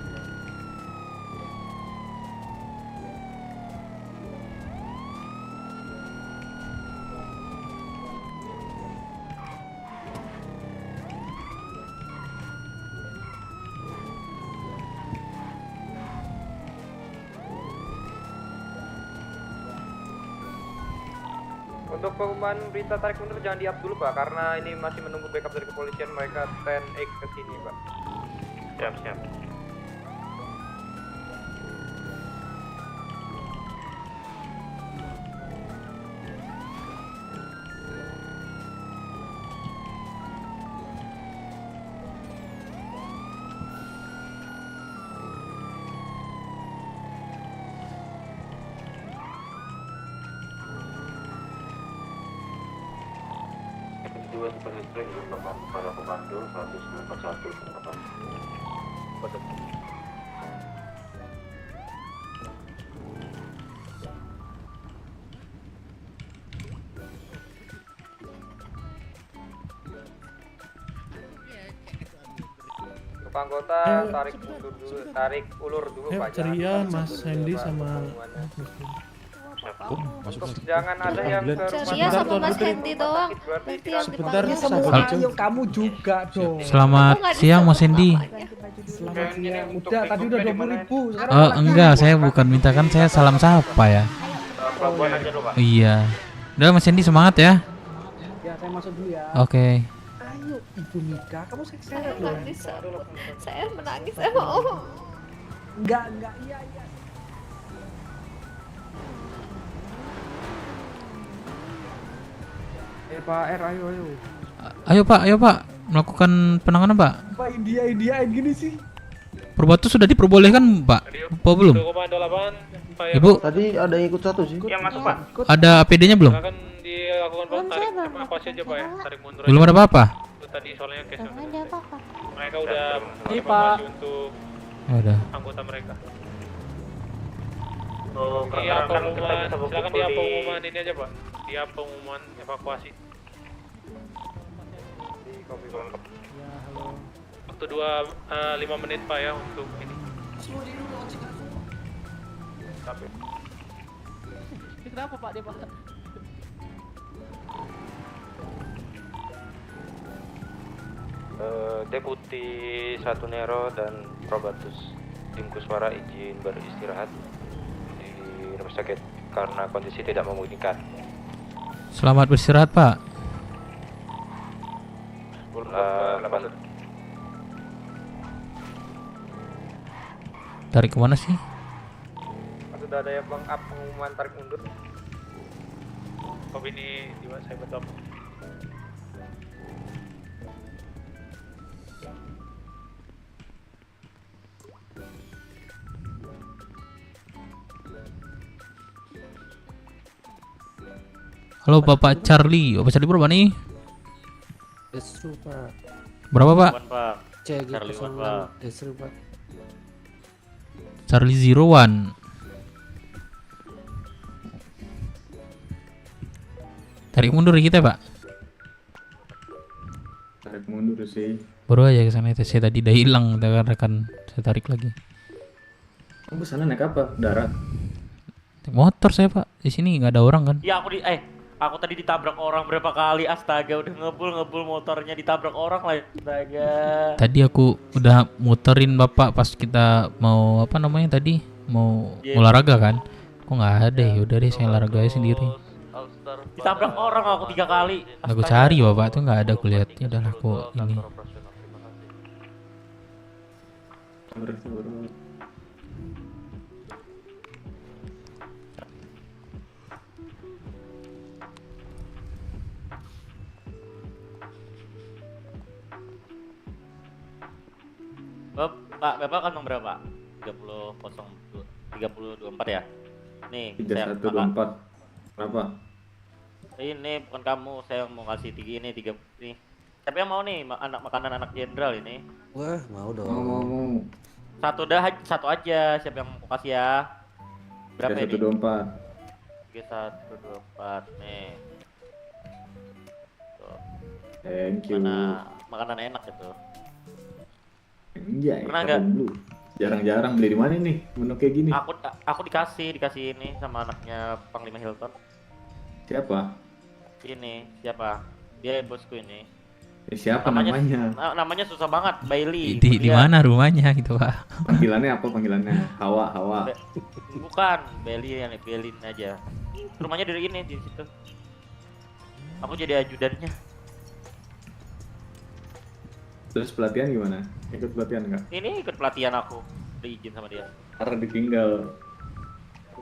Untuk pengumuman berita tarik mundur jangan di-up dulu Pak, karena ini masih menunggu backup dari kepolisian, mereka 10X ke sini Pak. Siap. Para komando 141 Untuk anggota tarik mundur dulu, tarik ulur dulu Pak. Ceria Mas Hendy sama Jangan ada yang ke rumah Ceria sama Mas Hendy doang. Berarti yang Sebentar, dipanggil Semua Sal- ayo kamu juga dong. Selamat siang Mas Hendy. Selamat siang. Udah tadi udah 20.000. Sekarang Enggak, saya bukan minta, kan saya salam sapa ya. Pelabuhan aja dulu Pak. Iya. Udah Mas Hendy semangat ya. Ya saya masuk dulu ya. Oke. Ayo Ibu Mika, kamu Saya seret nggak dong. bisa. Saya menangis. Saya mau. Enggak, iya. Pak R, ayo. Ayo Pak, melakukan penanganan Pak. Pak Indiain gini sih. Perbatu sudah diperbolehkan Pak? Apa belum? Komando 8, Ibu, Tadi ada yang ikut satu sih. Yang masuk Pak. ada APD-nya belum? silakan dilakukan Pak, tarik evakuasi aja Pak ya, tarik mundur Belum aja. ada apa-apa? Itu tadi soalnya case Ada apa-apa. mereka udah Iya, evakuasi Pak. untuk Ada. anggota mereka. Oh, Iya, kan kita pengumuman, bisa silakan berkumpul dia di pengumuman ini aja Pak, dia pengumuman evakuasi. Ya, halo. Waktu 5 menit Pak ya untuk ini. Tapi Kenapa Pak dia Pak? Deputi 1 Nero dan Probatus tim Kuswara izin beristirahat di rumah sakit karena kondisi tidak memungkinkan. Selamat beristirahat Pak. Tarik kemana sih? Sudah ada yang up pengumuman tarik mundur. kopi ini di mana saya betul. Halo Bapak Charlie. Bapak Charlie berapa nih? Desru Pak. Berapa Pak? Charlie Pak. Desru Pak. Charlie 01. Tarik mundur kita Pak. Tarik mundur sih. Baru aja ke sana itu saya tadi udah hilang rekan saya tarik lagi. Kamu kesana naik apa? Darat? Naik motor saya Pak. Di sini nggak ada orang kan? Ya aku tadi ditabrak orang berapa kali, astaga, udah ngebul motornya ditabrak orang lah, astaga. Tadi aku udah muterin Bapak pas kita mau apa namanya tadi mau olahraga kan? Kok nggak ada ya? Udah deh saya olahraga sendiri. Ditabrak orang aku 3 kali. Aku cari Bapak tuh nggak ada, aku lihat. Ya udah aku ini. Pak, Bapak kantong berapa? 30.24 ya? Nih, 3124. Kenapa? Ini bukan kamu, saya mau kasih ini 3 nih. Siapa yang mau nih makanan anak jenderal ini? Wah, mau dong. Mau. Satu aja, siapa yang mau kasih ya? Berapa ini? 3124. 3124 nih. Tuh. Thank you. Makanan enak itu. Iya, Pernah nggak? Jarang-jarang beli di mana nih menu kayak gini? Aku dikasih ini sama anaknya Panglima Hilton. Siapa? Ini siapa? Dia bosku ini. Siapa namanya? Namanya susah banget, Bailey. Di mana rumahnya gitu Pak? Panggilannya apa panggilannya? Hawa. Bukan, Bailey aja. Rumahnya di situ. Aku jadi ajudannya. Terus pelatihan gimana? Ikut pelatihan nggak? Ini ikut pelatihan aku. Diizin sama dia. Karena ditinggal.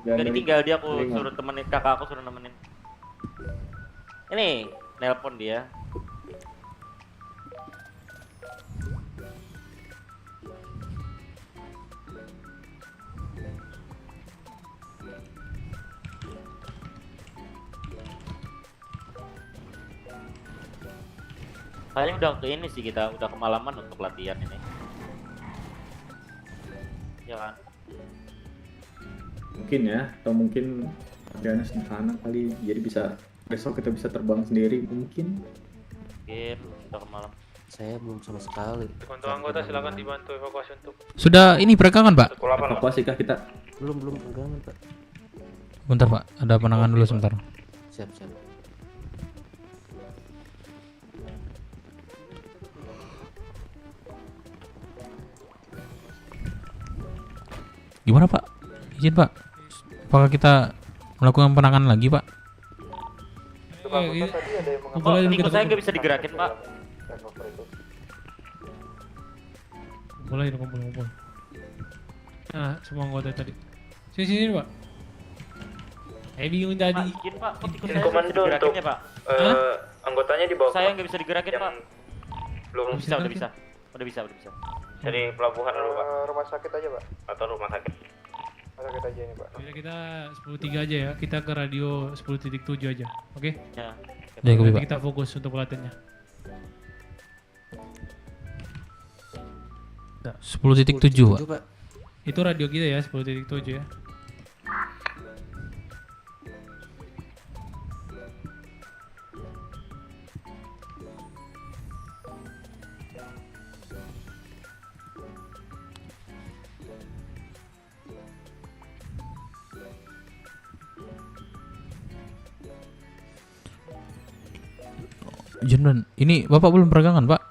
Gak ditinggal dia, aku Terima. suruh temenin, kakak aku suruh nemenin. Ini nelpon dia. Kayaknya udah ke ini sih, kita udah kemalaman untuk latihan ini. Ya kan? Mungkin ya, atau mungkin kerjanya sederhana kali, jadi bisa besok kita bisa terbang sendiri mungkin. Mungkin udah kemalam. Saya belum sama sekali. Untuk anggota silakan dibantu evakuasi untuk. Sudah ini peregangan, Pak? Evakuasi kah kita? Belum pegangan, Pak. Bentar, Pak. Ada penanganan dulu sebentar. Siap. Gimana, Pak? Izin, Pak. Apakah kita melakukan penanganan lagi, Pak? Niko saya nggak bisa digerakin, Pak. Mulai kumpul. Nah, semua anggota tadi. Sini, Pak. Bingung tadi. Izin, Pak. Kok tikus saya Komando bisa digerakin untuk ya, Pak? anggotanya dibawa. Saya nggak bisa digerakin, Pak. Belum Udah bisa. Dari pelabuhan dulu, Pak. Rumah sakit aja, Pak. Atau rumah sakit? Rumah sakit aja ini, Pak. Kita 10.3 aja ya. Kita ke radio 10.7 aja. Oke? Ya. Jadi, Nanti Pak. kita fokus untuk pelatihannya. 10.7, Pak. Itu radio kita ya, 10.7 ya. Jenderal, ini Bapak belum peregangan, Pak?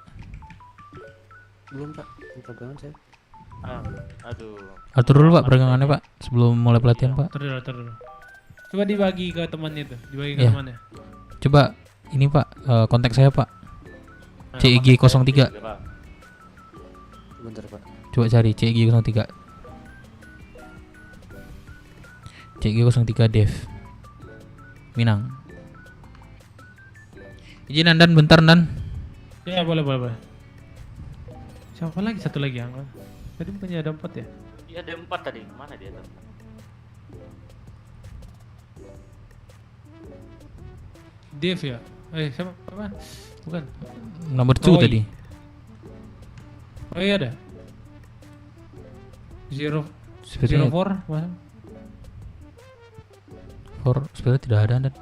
Belum, Pak. Belum pegangan saya. Aduh. Atur dulu, Pak, peregangannya, Pak, sebelum mulai pelatihan, Pak. Atur dulu. Coba dibagi ke temannya tuh, Iya. temannya. Coba ini, Pak, kontak saya, Pak. CIG 03. Bentar, Pak. Coba cari CIG 03. CIG 03 Dev. Minang. Izin Dan, bentar Dan. Ya, boleh. Siapa lagi? Satu lagi yang tadi bukannya ada 4 ya? Iya, ada 4 tadi. Mana dia tuh? Dev ya? Siapa? Apa? Bukan. Nomor 2 tadi. Oh iya ada. 04 mana? 4 sebenarnya tidak ada Dan.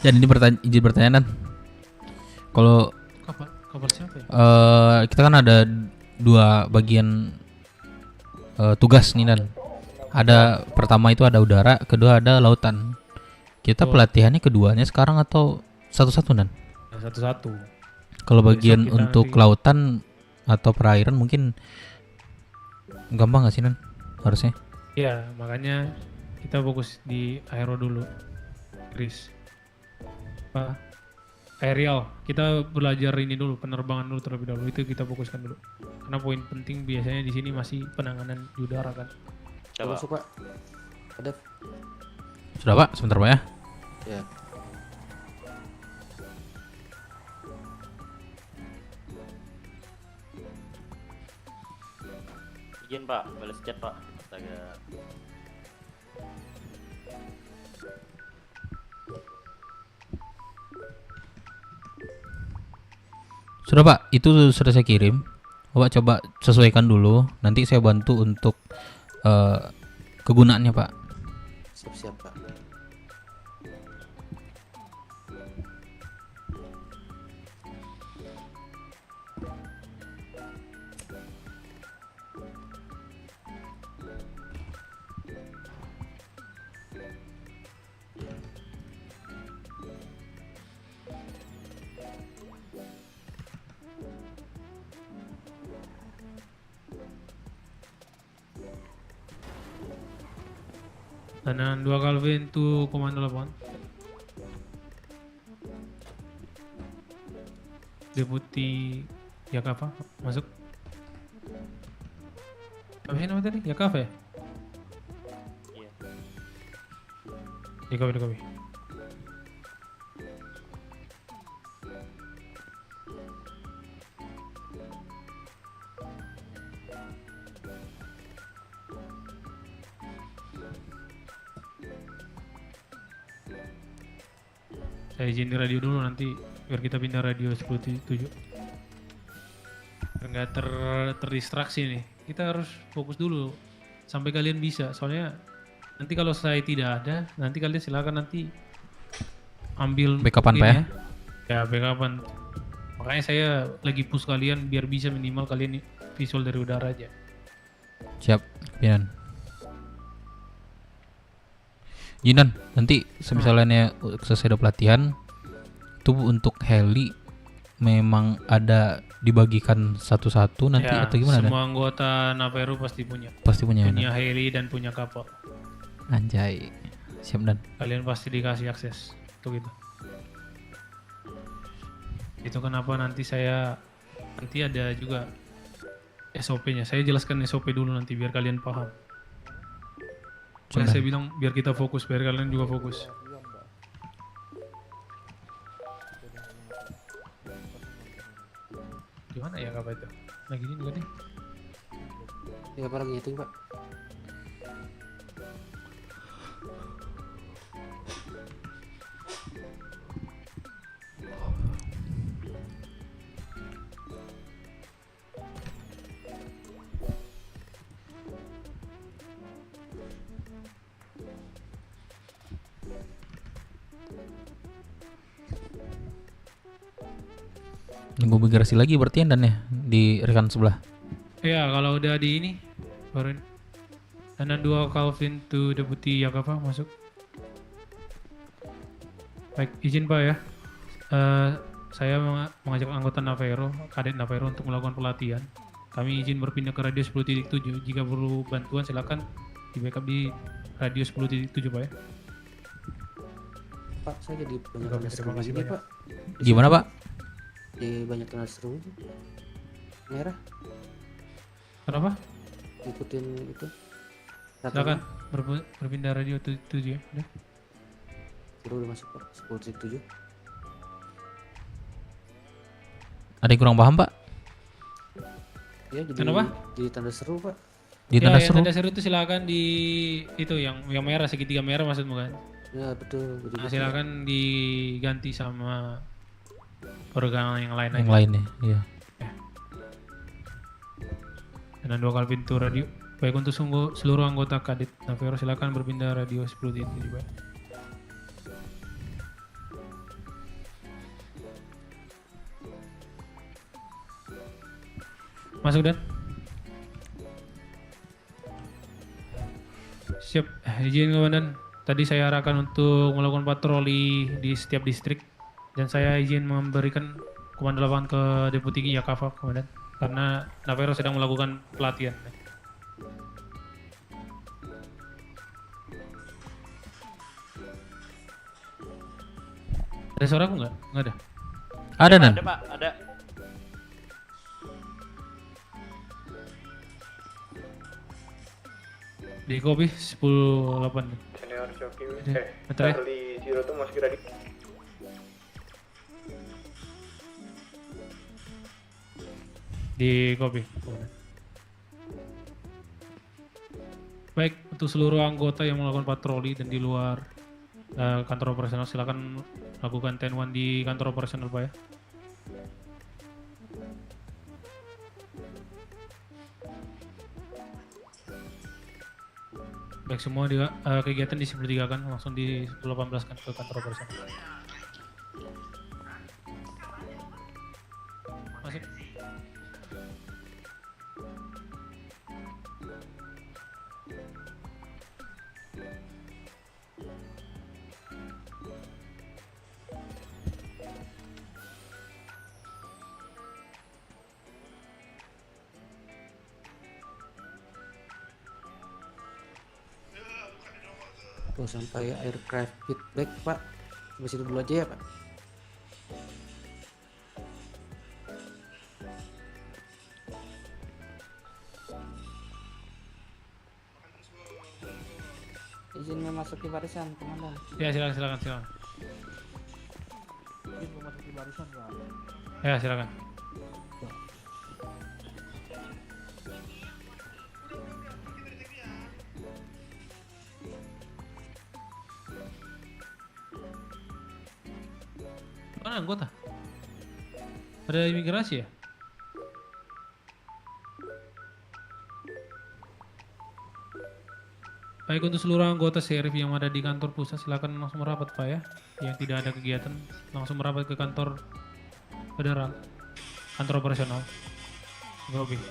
Dan ini izin bertanya Dan. Kalau Kabar siapa ya? kita kan ada 2 bagian tugas nih Dan. Ada pertama itu ada udara, kedua ada lautan. Kita pelatihannya keduanya sekarang atau satu-satu Dan? Satu-satu. Kalau bagian untuk nanti lautan atau perairan mungkin gampang nggak sih Dan? Harusnya. Iya, makanya kita fokus di aero dulu, Chris. Aerial, kita belajar ini dulu, penerbangan dulu terlebih dahulu, itu kita fokuskan dulu. Karena poin penting biasanya di sini masih penanganan di udara kan. Masuk, Pak. Ada. Sudah Pak, sebentar Pak ya. Ya. Izin Pak, balas chat Pak. Astaga. Sudah Pak, itu sudah saya kirim. Bapak coba sesuaikan dulu, nanti saya bantu untuk kegunaannya Pak. Siap-siap Pak. Dan 2 Calvin to komando lapangan. Deputi Yakava masuk. Apa sih nama tadi? Yakava ya? Iya. Di kopi. Saya izin di radio dulu nanti biar kita pindah radio 10.7. Biar nggak terdistraksi nih. Kita harus fokus dulu sampai kalian bisa. Soalnya nanti kalau saya tidak ada, nanti kalian silakan nanti ambil Backupan, Pak, ya? Ya, backupan. Makanya saya lagi push kalian biar bisa minimal kalian visual dari udara aja. Siap, Jinan. Jinan, nanti semisalnya selesai pelatihan, itu untuk heli memang ada dibagikan satu-satu nanti Ya, atau gimana? semua anggota Naveru pasti punya. Pasti punya, Punya heli dan punya kapal. Anjay, siap Dan. Kalian pasti dikasih akses untuk itu. Itu kenapa nanti ada juga SOP-nya. Saya jelaskan SOP dulu nanti biar kalian paham. Saya bilang biar kita fokus, biar kalian juga fokus. Gimana ya kapal itu? Nah gini juga nih. Ya apa lagi itu Pak? Nunggu migrasi lagi berarti Dan ya di rekan sebelah. Ya kalau udah di ini baru ini. Dan 2 Calvin to Deputi Yakava masuk. Baik, izin Pak ya. Saya mengajak anggota Naveru, kadet Naveru untuk melakukan pelatihan. Kami izin berpindah ke radio 10.7. Jika perlu bantuan silakan di backup di radio 10.7 Pak ya. Pak, saya jadi banyak Terima seru kasih ini banyak. Pak. Gimana Pak? Jadi banyak kenal seru. Merah. Kenapa? Ikutin itu. Silakan berpindah radio 7 ya. Udah. Seru udah masuk Pak. 10.7. Ada yang kurang paham Pak? Ya jadi Kenapa? Jadi tanda seru Pak. Di tanda Yang seru. tanda seru itu silakan di itu yang merah segitiga merah maksudmu kan? Ya betul. Nah, silakan diganti sama peregangan yang lain Yang aja. lainnya, iya. Dan 2 kali pintu radio. Baik untuk seluruh anggota Kadit Naveru silakan berpindah radio 10.7 Pak. Masuk Dan. Siap, izin Komandan. Tadi saya arahkan untuk melakukan patroli di setiap distrik dan saya izin memberikan komando lapangan ke Deputi Yakava, Komandan, karena Naveru sedang melakukan pelatihan. Ada suara aku nggak? Nggak ada. Ada Dan. Ada Pak, ada. Di kopi 10.8. Senior Joki, bentar ya. Charlie Zero tuh masih ready. Di kopi. Baik, untuk seluruh anggota yang melakukan patroli dan di luar kantor operasional silakan lakukan 10-1 di kantor operasional Pak ya. Baik, semua kegiatan di 10.3 kan langsung di 10.18 kan ke kantor operasional. Masuk. Oh, sampai aircraft feedback, Pak. Sampai situ dulu aja ya, Pak. Izin memasuki barisan, komandan. Ya, silakan. Izin memasuki barisan, Pak. Ya, silakan. Mana anggota? Ada imigrasi ya? Baik, untuk seluruh anggota sheriff yang ada di kantor pusat silakan langsung merapat Pak ya. Yang tidak ada kegiatan langsung merapat ke kantor federal, kantor operasional. Lobby.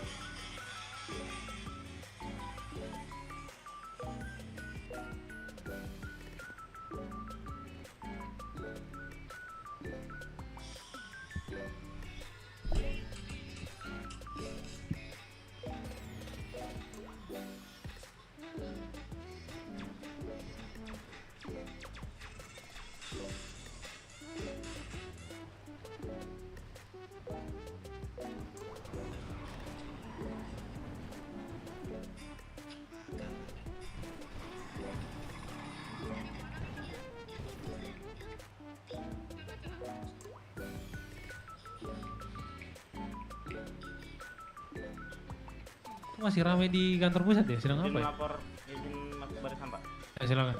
Masih ramai di kantor pusat ya? Sedang apa ya? Izin masuk barisan, Pak. Ya, silakan.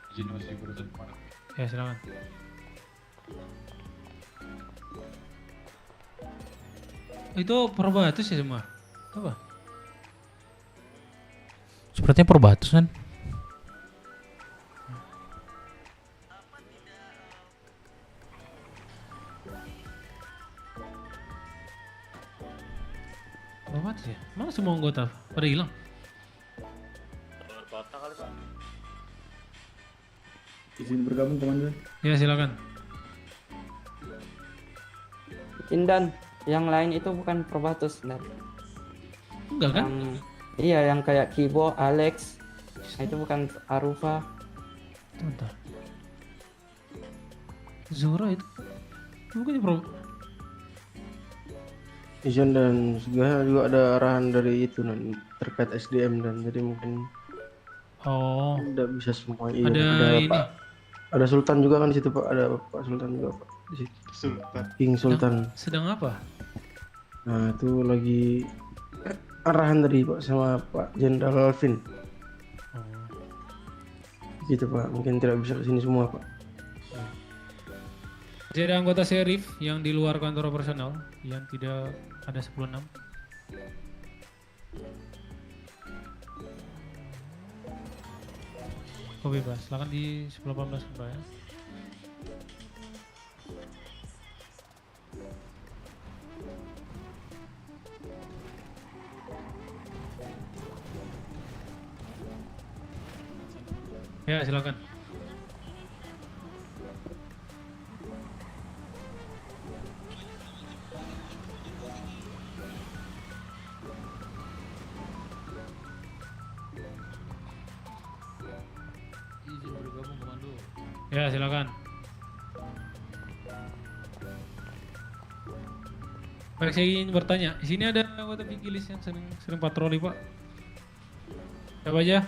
Izin masih barisan, Pak. Ya, silakan. Itu Perbatus ya semua? Apa? Sepertinya Perbatus kan? Perbatus ya? Mana semua anggota pada hilang? Luar kota kali, Pak. Izin bergabung, Komandan. Ya, silakan. Izin dan yang lain itu bukan Probatus, dan. Enggak kan? Iya, yang kayak Kibo, Alex. Nah, itu bukan Arufa. Bentar. Zura itu bukannya Pro. Izin dan juga ada arahan dari itu terkait SDM dan jadi mungkin tidak bisa semua. Iya, Ada ini. Ada Sultan juga kan di situ Pak, ada Pak Sultan juga Pak di situ. King Sultan. Sedang apa? Nah itu lagi arahan tadi Pak sama Pak Jenderal Alvin. Gitu Pak, mungkin tidak bisa kesini semua Pak. Jadi ada anggota sheriff yang di luar kantor operasional yang tidak ada 10-6. Kau bebas, silakan di 10-18 Pak ya. Ya, silakan. Izin bergabung komando. Ya, silakan. Baik, saya ingin bertanya. Di sini ada anggota Vigilis yang sering patroli, Pak. Siapa aja?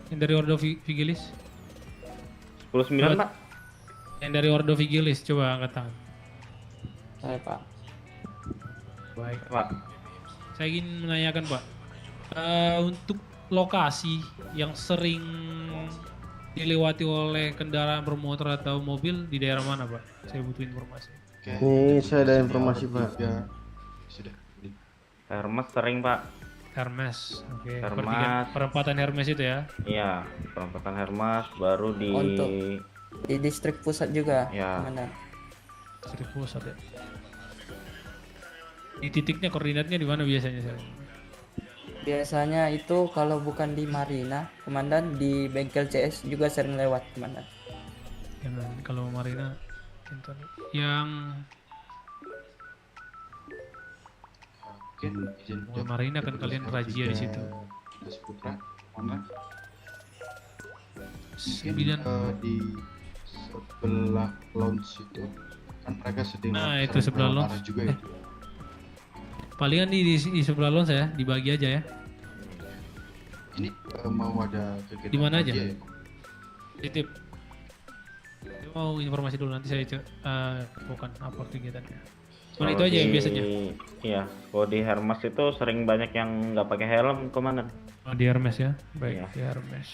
Yang dari Ordo Vigilis? 10-9, Pak. Yang dari Ordo Vigilis, coba angkat tangan. Saya, Pak. Baik, Pak. Saya ingin menanyakan, Pak. Untuk lokasi yang sering dilewati oleh kendaraan bermotor atau mobil di daerah mana, Pak? Saya butuh informasi. Ini saya ada informasi Pak. Sudah. Hermes sering, Pak. Hermes, oke. Hermes. Perempatan Hermes itu ya? Iya, perempatan Hermes baru di Untuk di distrik pusat juga. Ya. Mana? Distrik pusat ya. Di titiknya koordinatnya di mana biasanya, Sir? Biasanya itu kalau bukan di Marina, komandan, di bengkel CS juga sering lewat, komandan. Jangan, kalau Marina yang Mungkin izin Marina akan kalian razia di situ. Mas Putra, Mama. Sembilan. Di sebelah lounge itu kan mereka sedang Itu sebelah lounge juga ya. Palingan di sebelah lounge ya, dibagi aja ya. Ini mau ada kegiatan Di mana aja? ya? Titip. Saya mau informasi dulu, nanti saya bukan apa kegiatannya. Cuma itu aja yang biasanya. Iya, kalau di Hermes itu sering banyak yang nggak pakai helm, Komandan. Oh, di Hermes ya, baik Iya. di Hermes.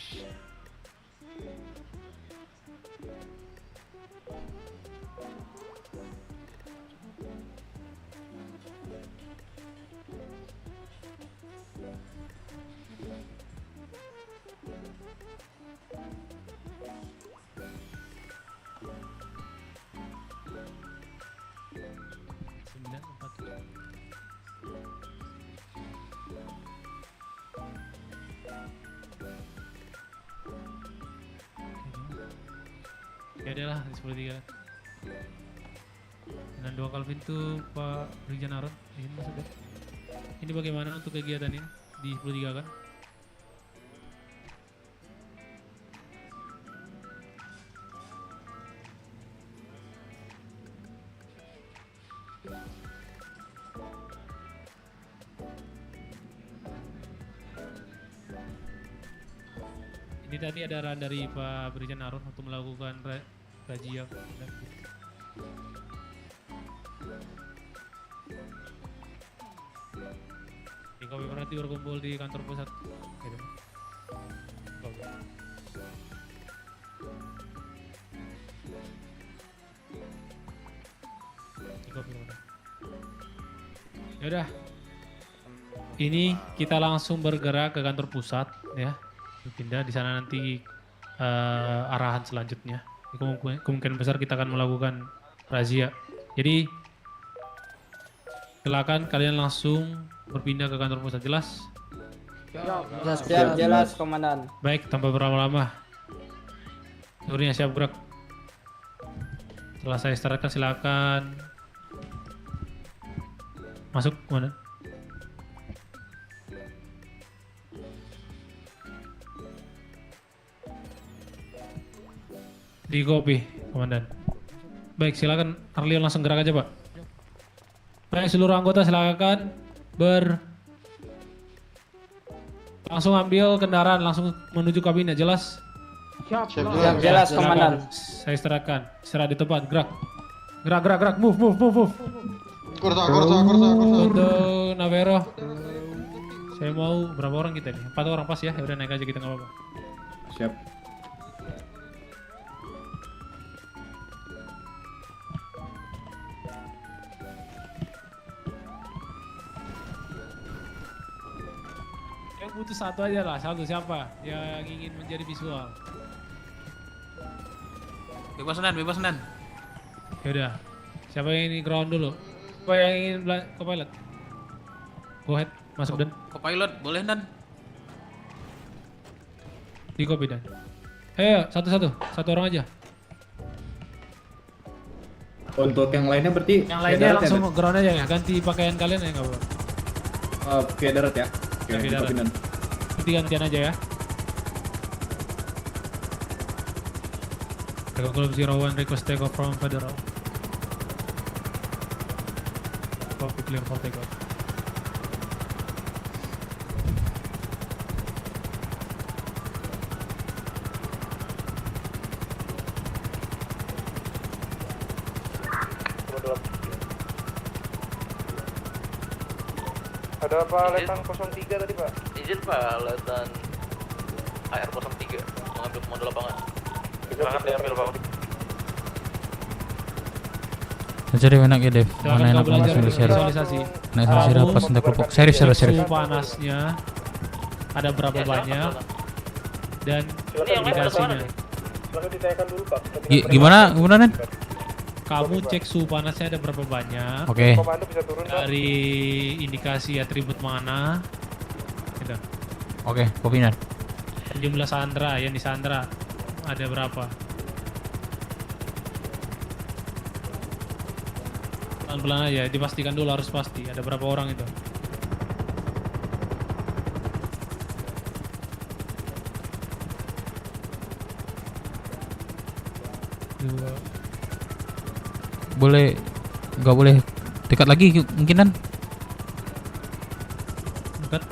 Ya adalah di 10.3. Dan 2 Calvin tuh Pak Brigjen Aron ini maksudnya. Ini bagaimana untuk kegiatan ini di 10.3 kan? Ini tadi ada arahan dari Pak Brigjen Aron untuk melakukan razia. Ini kami berarti berkumpul di kantor pusat. Gitu. Yaudah, ini kita langsung bergerak ke kantor pusat ya. Pindah di sana nanti arahan selanjutnya. Kemungkinan besar kita akan melakukan razia. Jadi silakan kalian langsung berpindah ke kantor pusat, jelas? Jelas, Komandan. Baik, tanpa berlama-lama. Seluruhnya siap gerak. Setelah saya startkan silakan masuk, Komandan. Di kopi, Komandan. Baik, silakan Arlion langsung gerak aja, Pak. Baik, seluruh anggota silakan langsung ambil kendaraan, langsung menuju kabinnya, jelas? Siap, jelas, Komandan. Saya istirahatkan, istirahat di tempat, gerak. Gerak, move. Kursa. Untuk Navero. Saya mau berapa orang kita nih? 4 orang pas ya, udah naik aja kita nggak apa-apa. Siap. Yang butuh satu aja lah, satu siapa yang ingin menjadi visual? Bebas Nan. Yaudah, siapa yang ini ground dulu? Siapa yang ingin co-pilot? Go ahead, masuk Dan. Co-pilot, boleh Dan? Di copy Dan. Ayo, satu orang aja. Untuk yang lainnya berarti Yang lainnya langsung ground aja ya, ganti pakaian kalian ya nggak apa-apa. Oke, darat ya. Oke, darat. Nanti gantian aja ya. Echo Club 01 request take off from Federal. Copy, clear for take off. Ada Pak Letan 03 tadi Pak? Izin Pak, Letan AR 03 mengambil komando lapangan. Silakan diambil Pak. Cari enak ya Dev, mana enak langsung share. Nah, share apa untuk kelompok? Share. Suhu panasnya ada berapa banyak dan indikasinya. Silakan ditanyakan dulu Pak. Gimana Nen? Kamu cek suhu panasnya ada berapa banyak. Oke. Komando bisa turun Pak. Dari indikasi atribut mana. Gitu. Oke, copy Nan. Jumlah sandra yang disandra ada berapa? Pelan-pelan aja, dipastikan dulu, harus pasti ada berapa orang itu. Boleh, nggak boleh dekat lagi mungkinan? Dekat?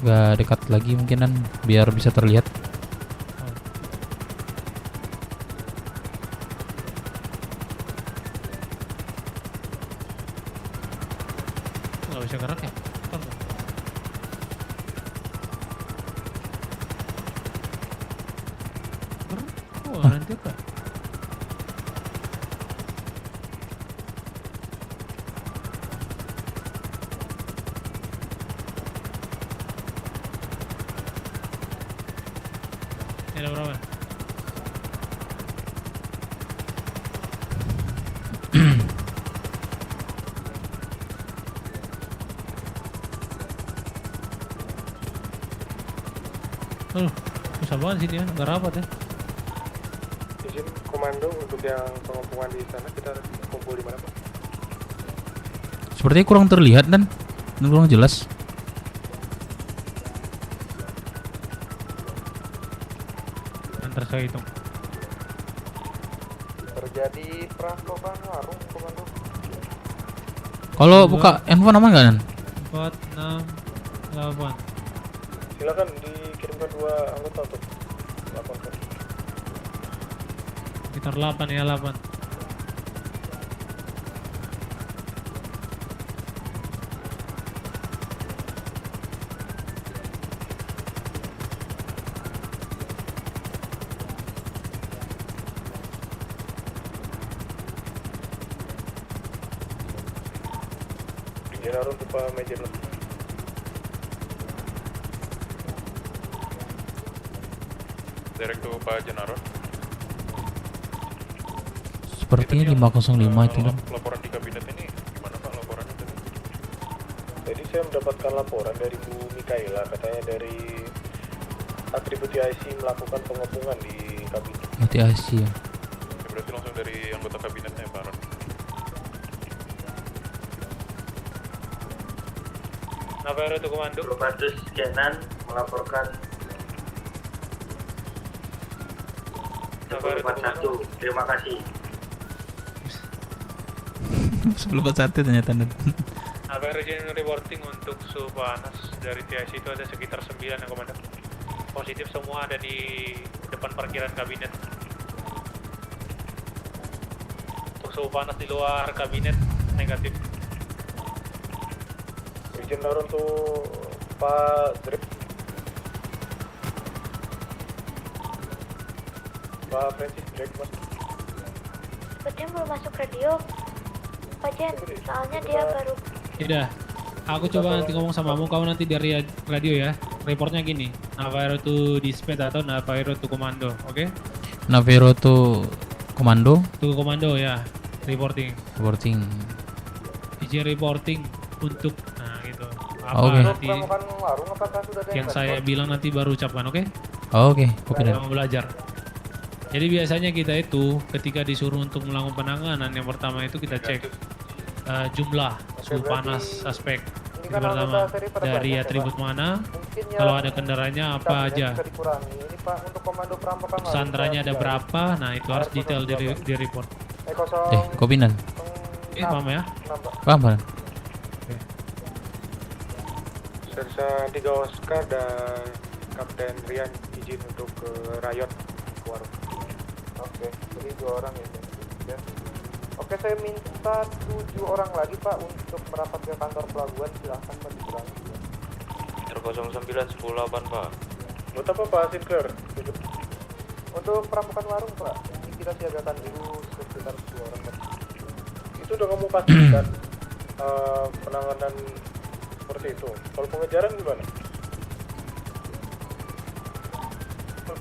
Nggak dekat lagi mungkinan, biar bisa terlihat. Nggak bisa gerak ya? Ntar nggak? Gerak? Oh, nanti apa? Ada berapa? Susah banget sini ya, nggak rapat ya. Izin komando untuk yang pengepungan di sana, kita kumpul di mana Pak? Sepertinya kurang terlihat dan kurang jelas. Antar saya hitung. Terjadi perampokan warung, komando. Kalau buka handphone aman nggak, Nan? 4, 6, 8. Silakan dikirimkan 2 anggota untuk laporkan. Sekitar 8 ya, 8. General untuk Pak Major. Direktur Pak Jenaro. Sepertinya 505 itu kan. Laporan di kabinet ini gimana Pak laporannya tadi? Jadi saya mendapatkan laporan dari Bu Mikaela, katanya dari atribut IC melakukan pengepungan di kabinet. Mati IC ya. Ya, berarti langsung dari anggota kabinetnya Pak Ron. Navarro itu komando. Probatus Kenan melaporkan 1041. Terima kasih. 1041 ternyata. Navarro izin reporting untuk suhu panas dari TIC itu ada sekitar 9 ya komandan. Positif semua ada di depan parkiran kabinet. Untuk suhu panas di luar kabinet negatif. Izin Naron untuk Pak Drip. Pak Francis Drake mas. Sepertinya belum masuk radio. Pak Jen, soalnya dia baru. Tidak. Aku coba nanti ngomong sama kamu nanti dari radio ya. Reportnya gini, Navarro to dispatch atau Navarro to komando, oke? Navarro to komando? To komando ya, reporting. Reporting. Izin reporting untuk, nah gitu. Apa Oke. nanti yang saya bilang nanti baru ucapkan, oke? Oke, kopi dan. Kamu belajar. Jadi biasanya kita itu ketika disuruh untuk melakukan penanganan, yang pertama itu kita cek jumlah suhu panas suspek. Itu pertama dari atribut mana, kalau ada kendaraannya apa aja, sandranya ada berapa, nah itu harus detail di report. Kopi dan. Paham ya? Paham. Sersan 3 Oscar dan Kapten Rian izin untuk ke Riot warung. Oke, jadi 2 orang ya. Oke, saya minta 7 orang lagi Pak untuk merapat ke kantor pelabuhan. Silahkan Pak dikurangi. 09 108 Pak. Buat apa Pak Sinclair? Untuk perampokan warung Pak, ini kita siagakan dulu sekitar 2 orang Pak. Itu udah kamu pastikan penanganan seperti itu. Kalau pengejaran gimana?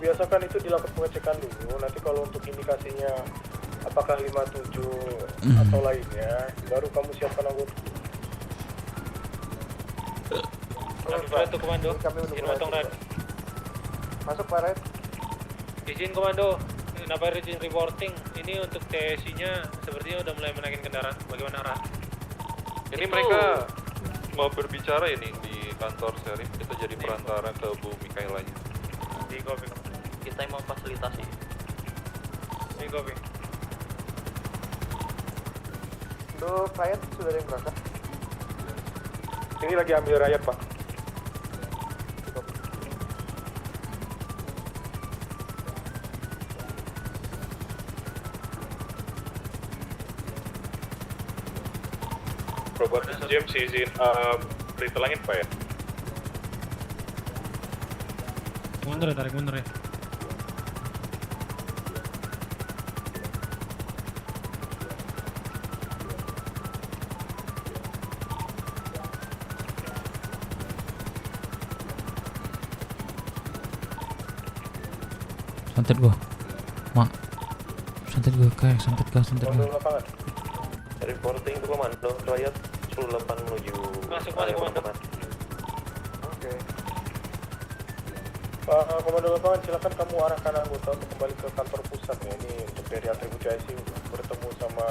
Biasakan itu dilakukan pengecekan dulu. Nanti kalau untuk indikasinya apakah 57 atau lainnya, baru kamu siapkan anggota. Itu komando, izin potong red. Masuk Pak Red. Izin komando, Navarro izin reporting. Ini untuk TSI-nya sepertinya udah mulai menaikkan kendaraan. Bagaimana arah? Ini mereka mau berbicara ini di kantor Sheriff, kita jadi perantara ke Bu Mikaela-nya. Di kopi. Kita yang memfasilitasi. copy. Untuk rakyat sudah ada yang berangkat. Ini lagi ambil rakyat, Pak. Robert James izin berita langit, Pak ya? Mundur ya, tarik mundur ya. Santet gua. Mak. Santet gua, kayak santet gua. lapangan. Reporting to komando, rakyat 18 menuju Masuk, area komando. pertemuan. Oke. Pak Komando Lapangan, silakan kamu arahkan anggota untuk kembali ke kantor pusat ya. Ini untuk dari atribut IC bertemu sama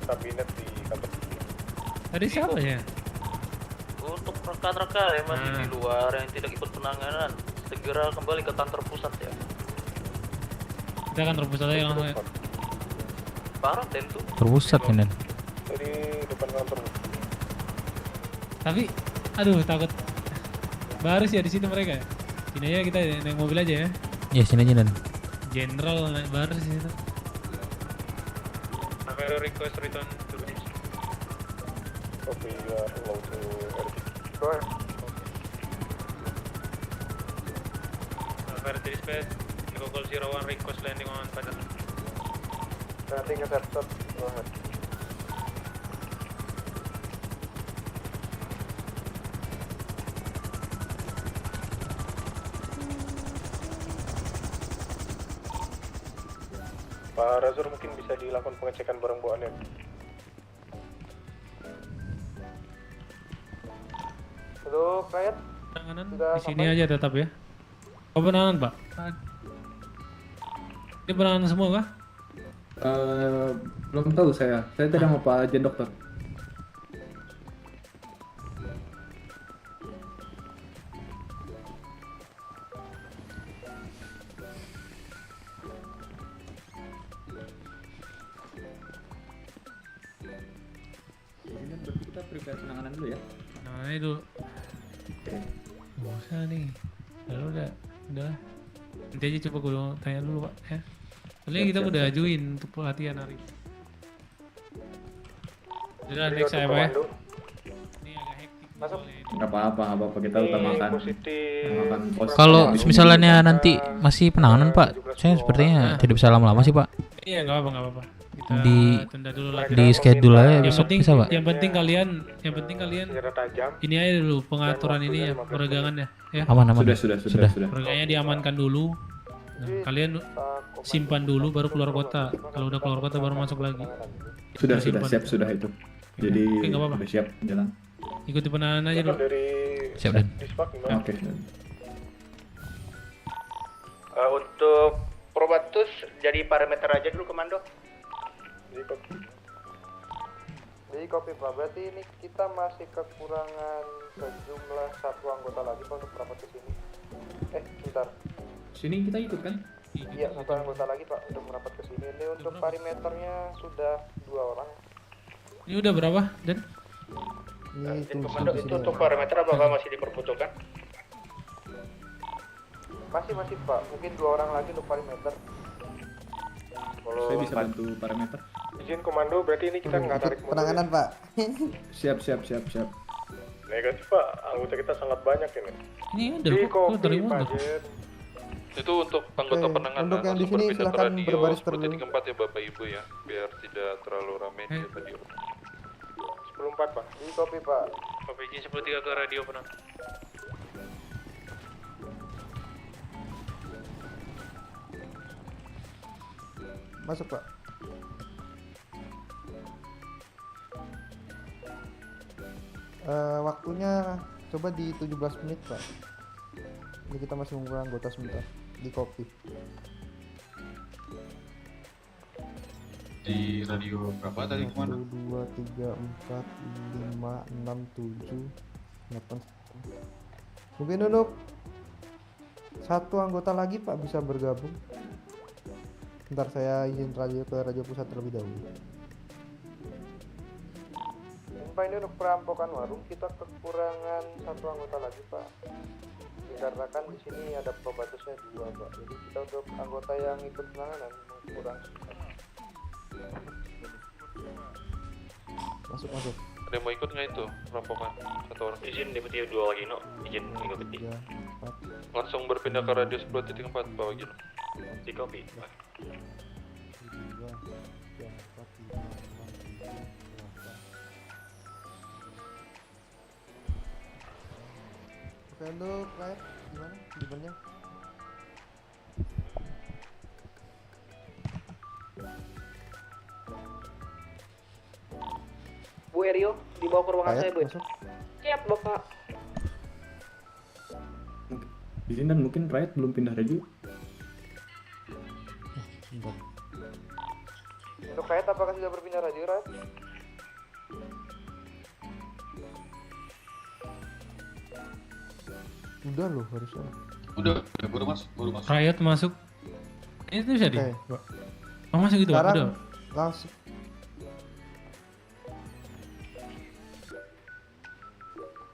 kabinet di kantor. Tadi siapa ya? Untuk rekan-rekan yang masih di luar yang tidak ikut penanganan, segera kembali ke kantor pusat ya. Kita kantor pusat aja langsung ya. Parah tentu. Terpusat kan, Dan? Dari depan kantor. Tapi, aduh takut. Baris ya di situ mereka ya. Sini aja kita naik mobil aja ya. Ya sini aja, Dan. Jenderal naik baris di situ. Avero request return to base. Copy, low to RT. Go ahead. Avero to dispatch. Google 01 request landing on Padang. Nanti ke set. Go ahead. Pak Razor mungkin bisa dilakukan pengecekan barang bawaannya. Untuk rakyat Penanganan sudah di sini aja tetap ya. Oh penanganan Pak? Ini penanganan semua kah? Belum tahu saya tidak mau Pak Jen Dokter. Ini berarti kita prepare penanganan dulu ya. Penanganannya dulu. Gak usah nih. Lalu udah. Nanti aja coba gue tanya dulu Pak ya. Soalnya kita udah ajuin untuk pelatihan hari ini. Udah next saya Pak ya. Ini agak hektik. Masuk. Nggak apa-apa kita utamakan. Kalau misalnya nanti masih penanganan, Pak, saya sepertinya tidak bisa lama-lama sih, Pak. Iya nggak apa-apa. Kita tunda dulu lagi. Di schedule aja Yang besok penting, bisa, Pak. Yang penting kalian ini aja dulu pengaturan ini ya, peregangannya ya. Aman. Sudah. Peregangannya diamankan dulu. Nah, kalian simpan dulu baru keluar kota. Kalau udah keluar kota baru masuk lagi. Sudah siap itu. Jadi Oke, nggak apa-apa. udah siap jalan. Ikuti penanganan aja dulu. Siap, Dan. Oke. Untuk Probatus jadi parameter aja dulu komando. Di copy Pak, berarti ini kita masih kekurangan sejumlah satu anggota lagi Pak untuk merapat ke sini. Bentar. Sini kita ikut kan? Iya, satu anggota lagi Pak untuk merapat ke sini. Ini untuk parameternya sudah 2 orang. Ini udah berapa, Dan? Komando itu untuk parameter apakah masih diperbutuhkan? Masih Pak, mungkin 2 orang lagi untuk parameter. Kalau Saya bisa bantu parameter. izin komando, berarti ini kita nggak tarik mundur. Penanganan Pak. Siap. Negatif Pak, anggota kita sangat banyak ini. Ini ada Di kok dari kopi Pak mundur. Jen. Itu untuk anggota Oke, penanganan untuk yang di langsung sini berpindah ke silakan radio berbaris seperti dulu. di keempat ya Bapak Ibu ya, biar tidak terlalu ramai di radio. 10-4 Pak. Di copy Pak. Bapak izin 13 ke radio penang. Masuk Pak. Waktunya coba di 17 menit Pak. Ini kita masih mengumpulkan anggota sebentar di kopi. Di radio berapa tadi kemana? 2, 3, 4, 5, 6, 7, 8. Mungkin untuk satu anggota lagi Pak bisa bergabung. Bentar, saya izin radio ke radio pusat terlebih dahulu. Pak, ini untuk perampokan warung kita kekurangan 1 anggota lagi Pak. Dikarenakan di sini ada probatusnya 2 Pak. Jadi kita untuk anggota yang ikut penanganan kurang. Masuk. Ada yang mau ikut nggak itu perampokan? 1 orang. Izin Deputi 2 Wagino, izin mengikuti. Langsung berpindah ke radius 10.4 Pak Wagino. Di copy. Oke, untuk rakyat gimana? Gimana? Bu Erio, dibawa ke ruangan Rakyat, saya Bu. masuk. Siap Bapak. Di sini dan mungkin Riot belum pindah radio. Untuk Riot apakah sudah berpindah radio Riot? Udah loh harusnya. Udah, baru masuk. Riot masuk. Itu bisa di. Oke. Oh, masuk gitu, Pak? Sekarang Udah. langsung.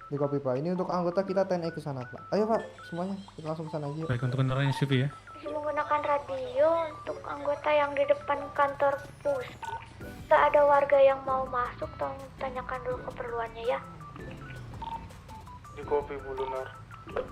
Di copy Pak. Ini untuk anggota kita TNI ke sana Pak. Ayo Pak, semuanya kita langsung ke sana aja. Baik, untuk kendaraan SUV ya. Bisa menggunakan radio untuk anggota yang di depan kantor pus. Jika ada warga yang mau masuk, tolong tanyakan dulu keperluannya ya. Di kopi Bu Lunar. Oke.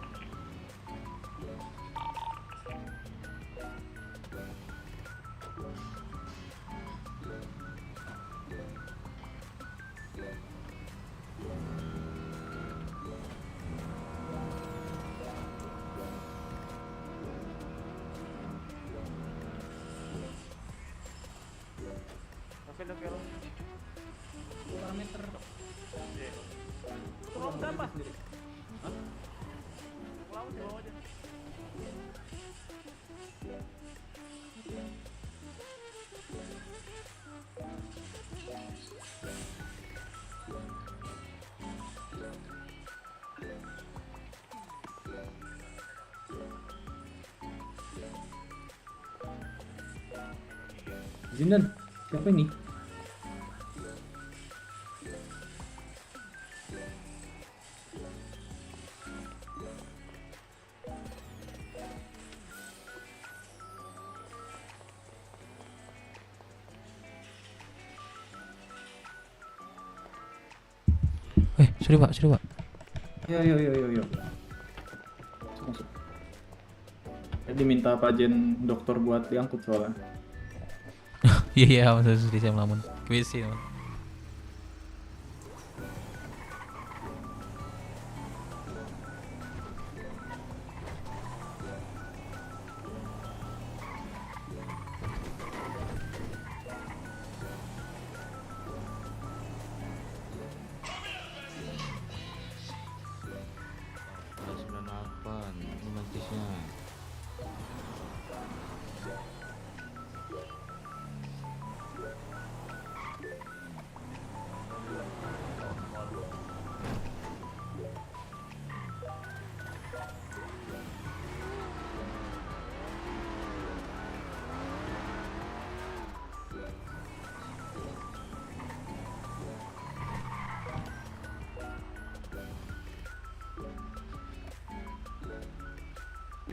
Parameter. Itu kamu berapa sendiri? Hah? Laut di bawah aja. Zindan, siapa ini? Sorry Pak. Yo. Masuk. Tadi minta Pak Jen dokter buat diangkut soalnya. Iya, maksudnya saya melamun. WC, teman. Ini mantisnya.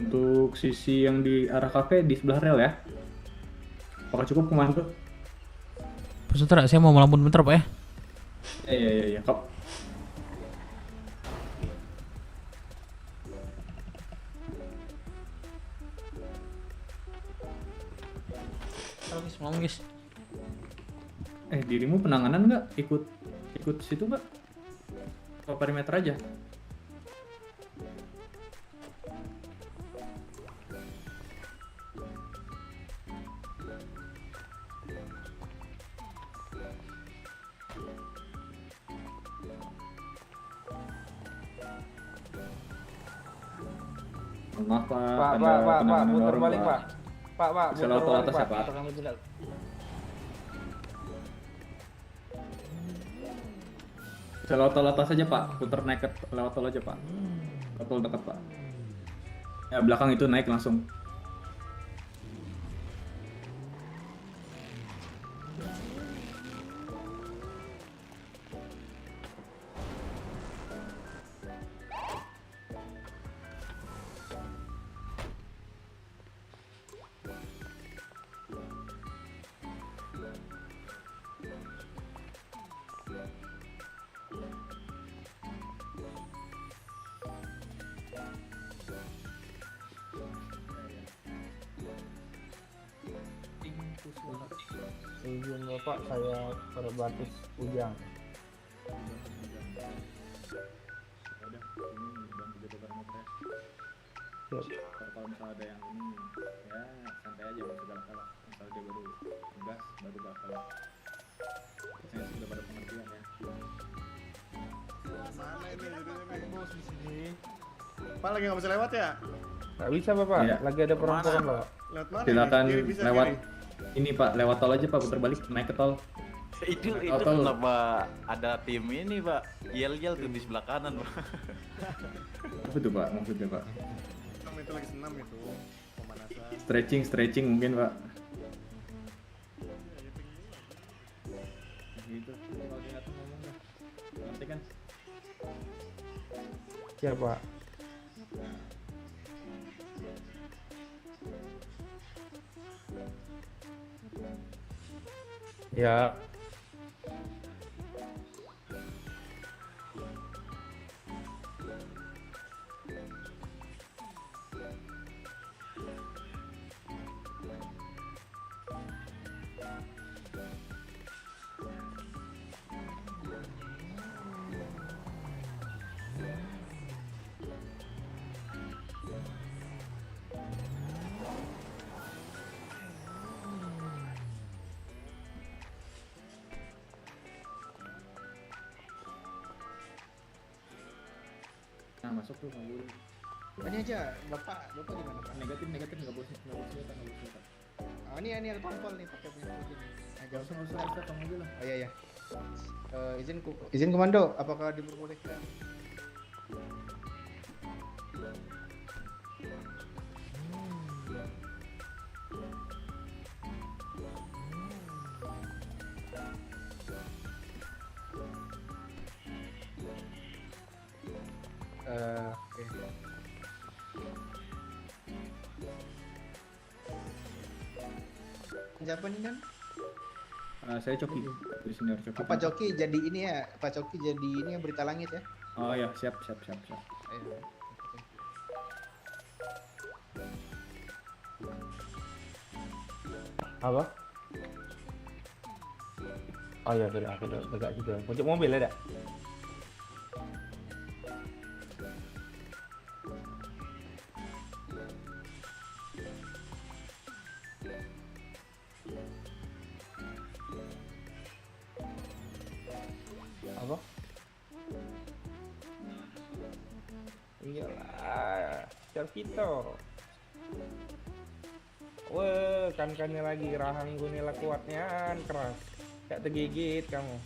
Untuk sisi yang di arah kafe di sebelah rel ya. Apakah cukup komando? Pak Sutra, saya mau melamun bentar Pak ya. Iya. Kok. Melamun guys. Dirimu penanganan nggak? Ikut situ nggak? Atau perimeter aja? Maaf Pak, Pak, muter balik Pak. Pak, Bisa muter laut balik atas ya Pak. Atau kamu tidak? Bisa lewat tol atas aja Pak, puter naik ke lewat tol aja Pak. Ke tol dekat Pak. Ya belakang itu naik langsung. Izin Bapak, saya Perbatus Ujang. Kalau misalnya ada yang ini ya santai aja, nggak usah galak-galak. Misalnya dia baru tugas baru galak-galak. Saya sudah pada pengertian ya. Mana ini jadi bos di sini? Pak lagi nggak bisa lewat ya? Nggak bisa Bapak, Iya. lagi ada perempuan Pak. Lewat mana? Silakan Kiri bisa, lewat kiri. ini Pak, lewat tol aja Pak, putar balik naik ke tol. Itu Tol. kenapa ada tim ini pak? Yel-yel tuh di sebelah kanan pak. Apa tuh Pak maksudnya Pak? Itu lagi senam itu pemanasan. Stretching mungkin Pak. Gitu. Kalau dia nggak tahu ngomong lah. Nanti kan. Siapa? Ya. Nah masuk tuh nggak boleh. Ini aja, Bapak gimana Pak? Negatif nggak boleh Pak. Oh, ini ada tombol nih pakai begini. Nah, Nggak usah kamu aja lah. Oh iya. Izin komando, apakah diperbolehkan? Oke. Siapa nih kan? Saya Coki, dari senior Coki. Pak Coki jadi ini ya, Pak Coki jadi ini yang berita langit ya? Oh ya, siap. Ayo. Apa? Oh ya sudah, aku udah tegak juga. Pojok mobil ada? Apa? Iyalah, Charvito. Wah, kan-kannya lagi rahang gunila kuatnya keras. Gak tergigit kamu.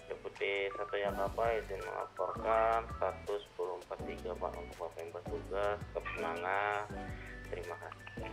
Deputi 1 Yakapa izin melaporkan status 1043 Pak untuk Bapak yang bertugas ke Penanga. Terima kasih.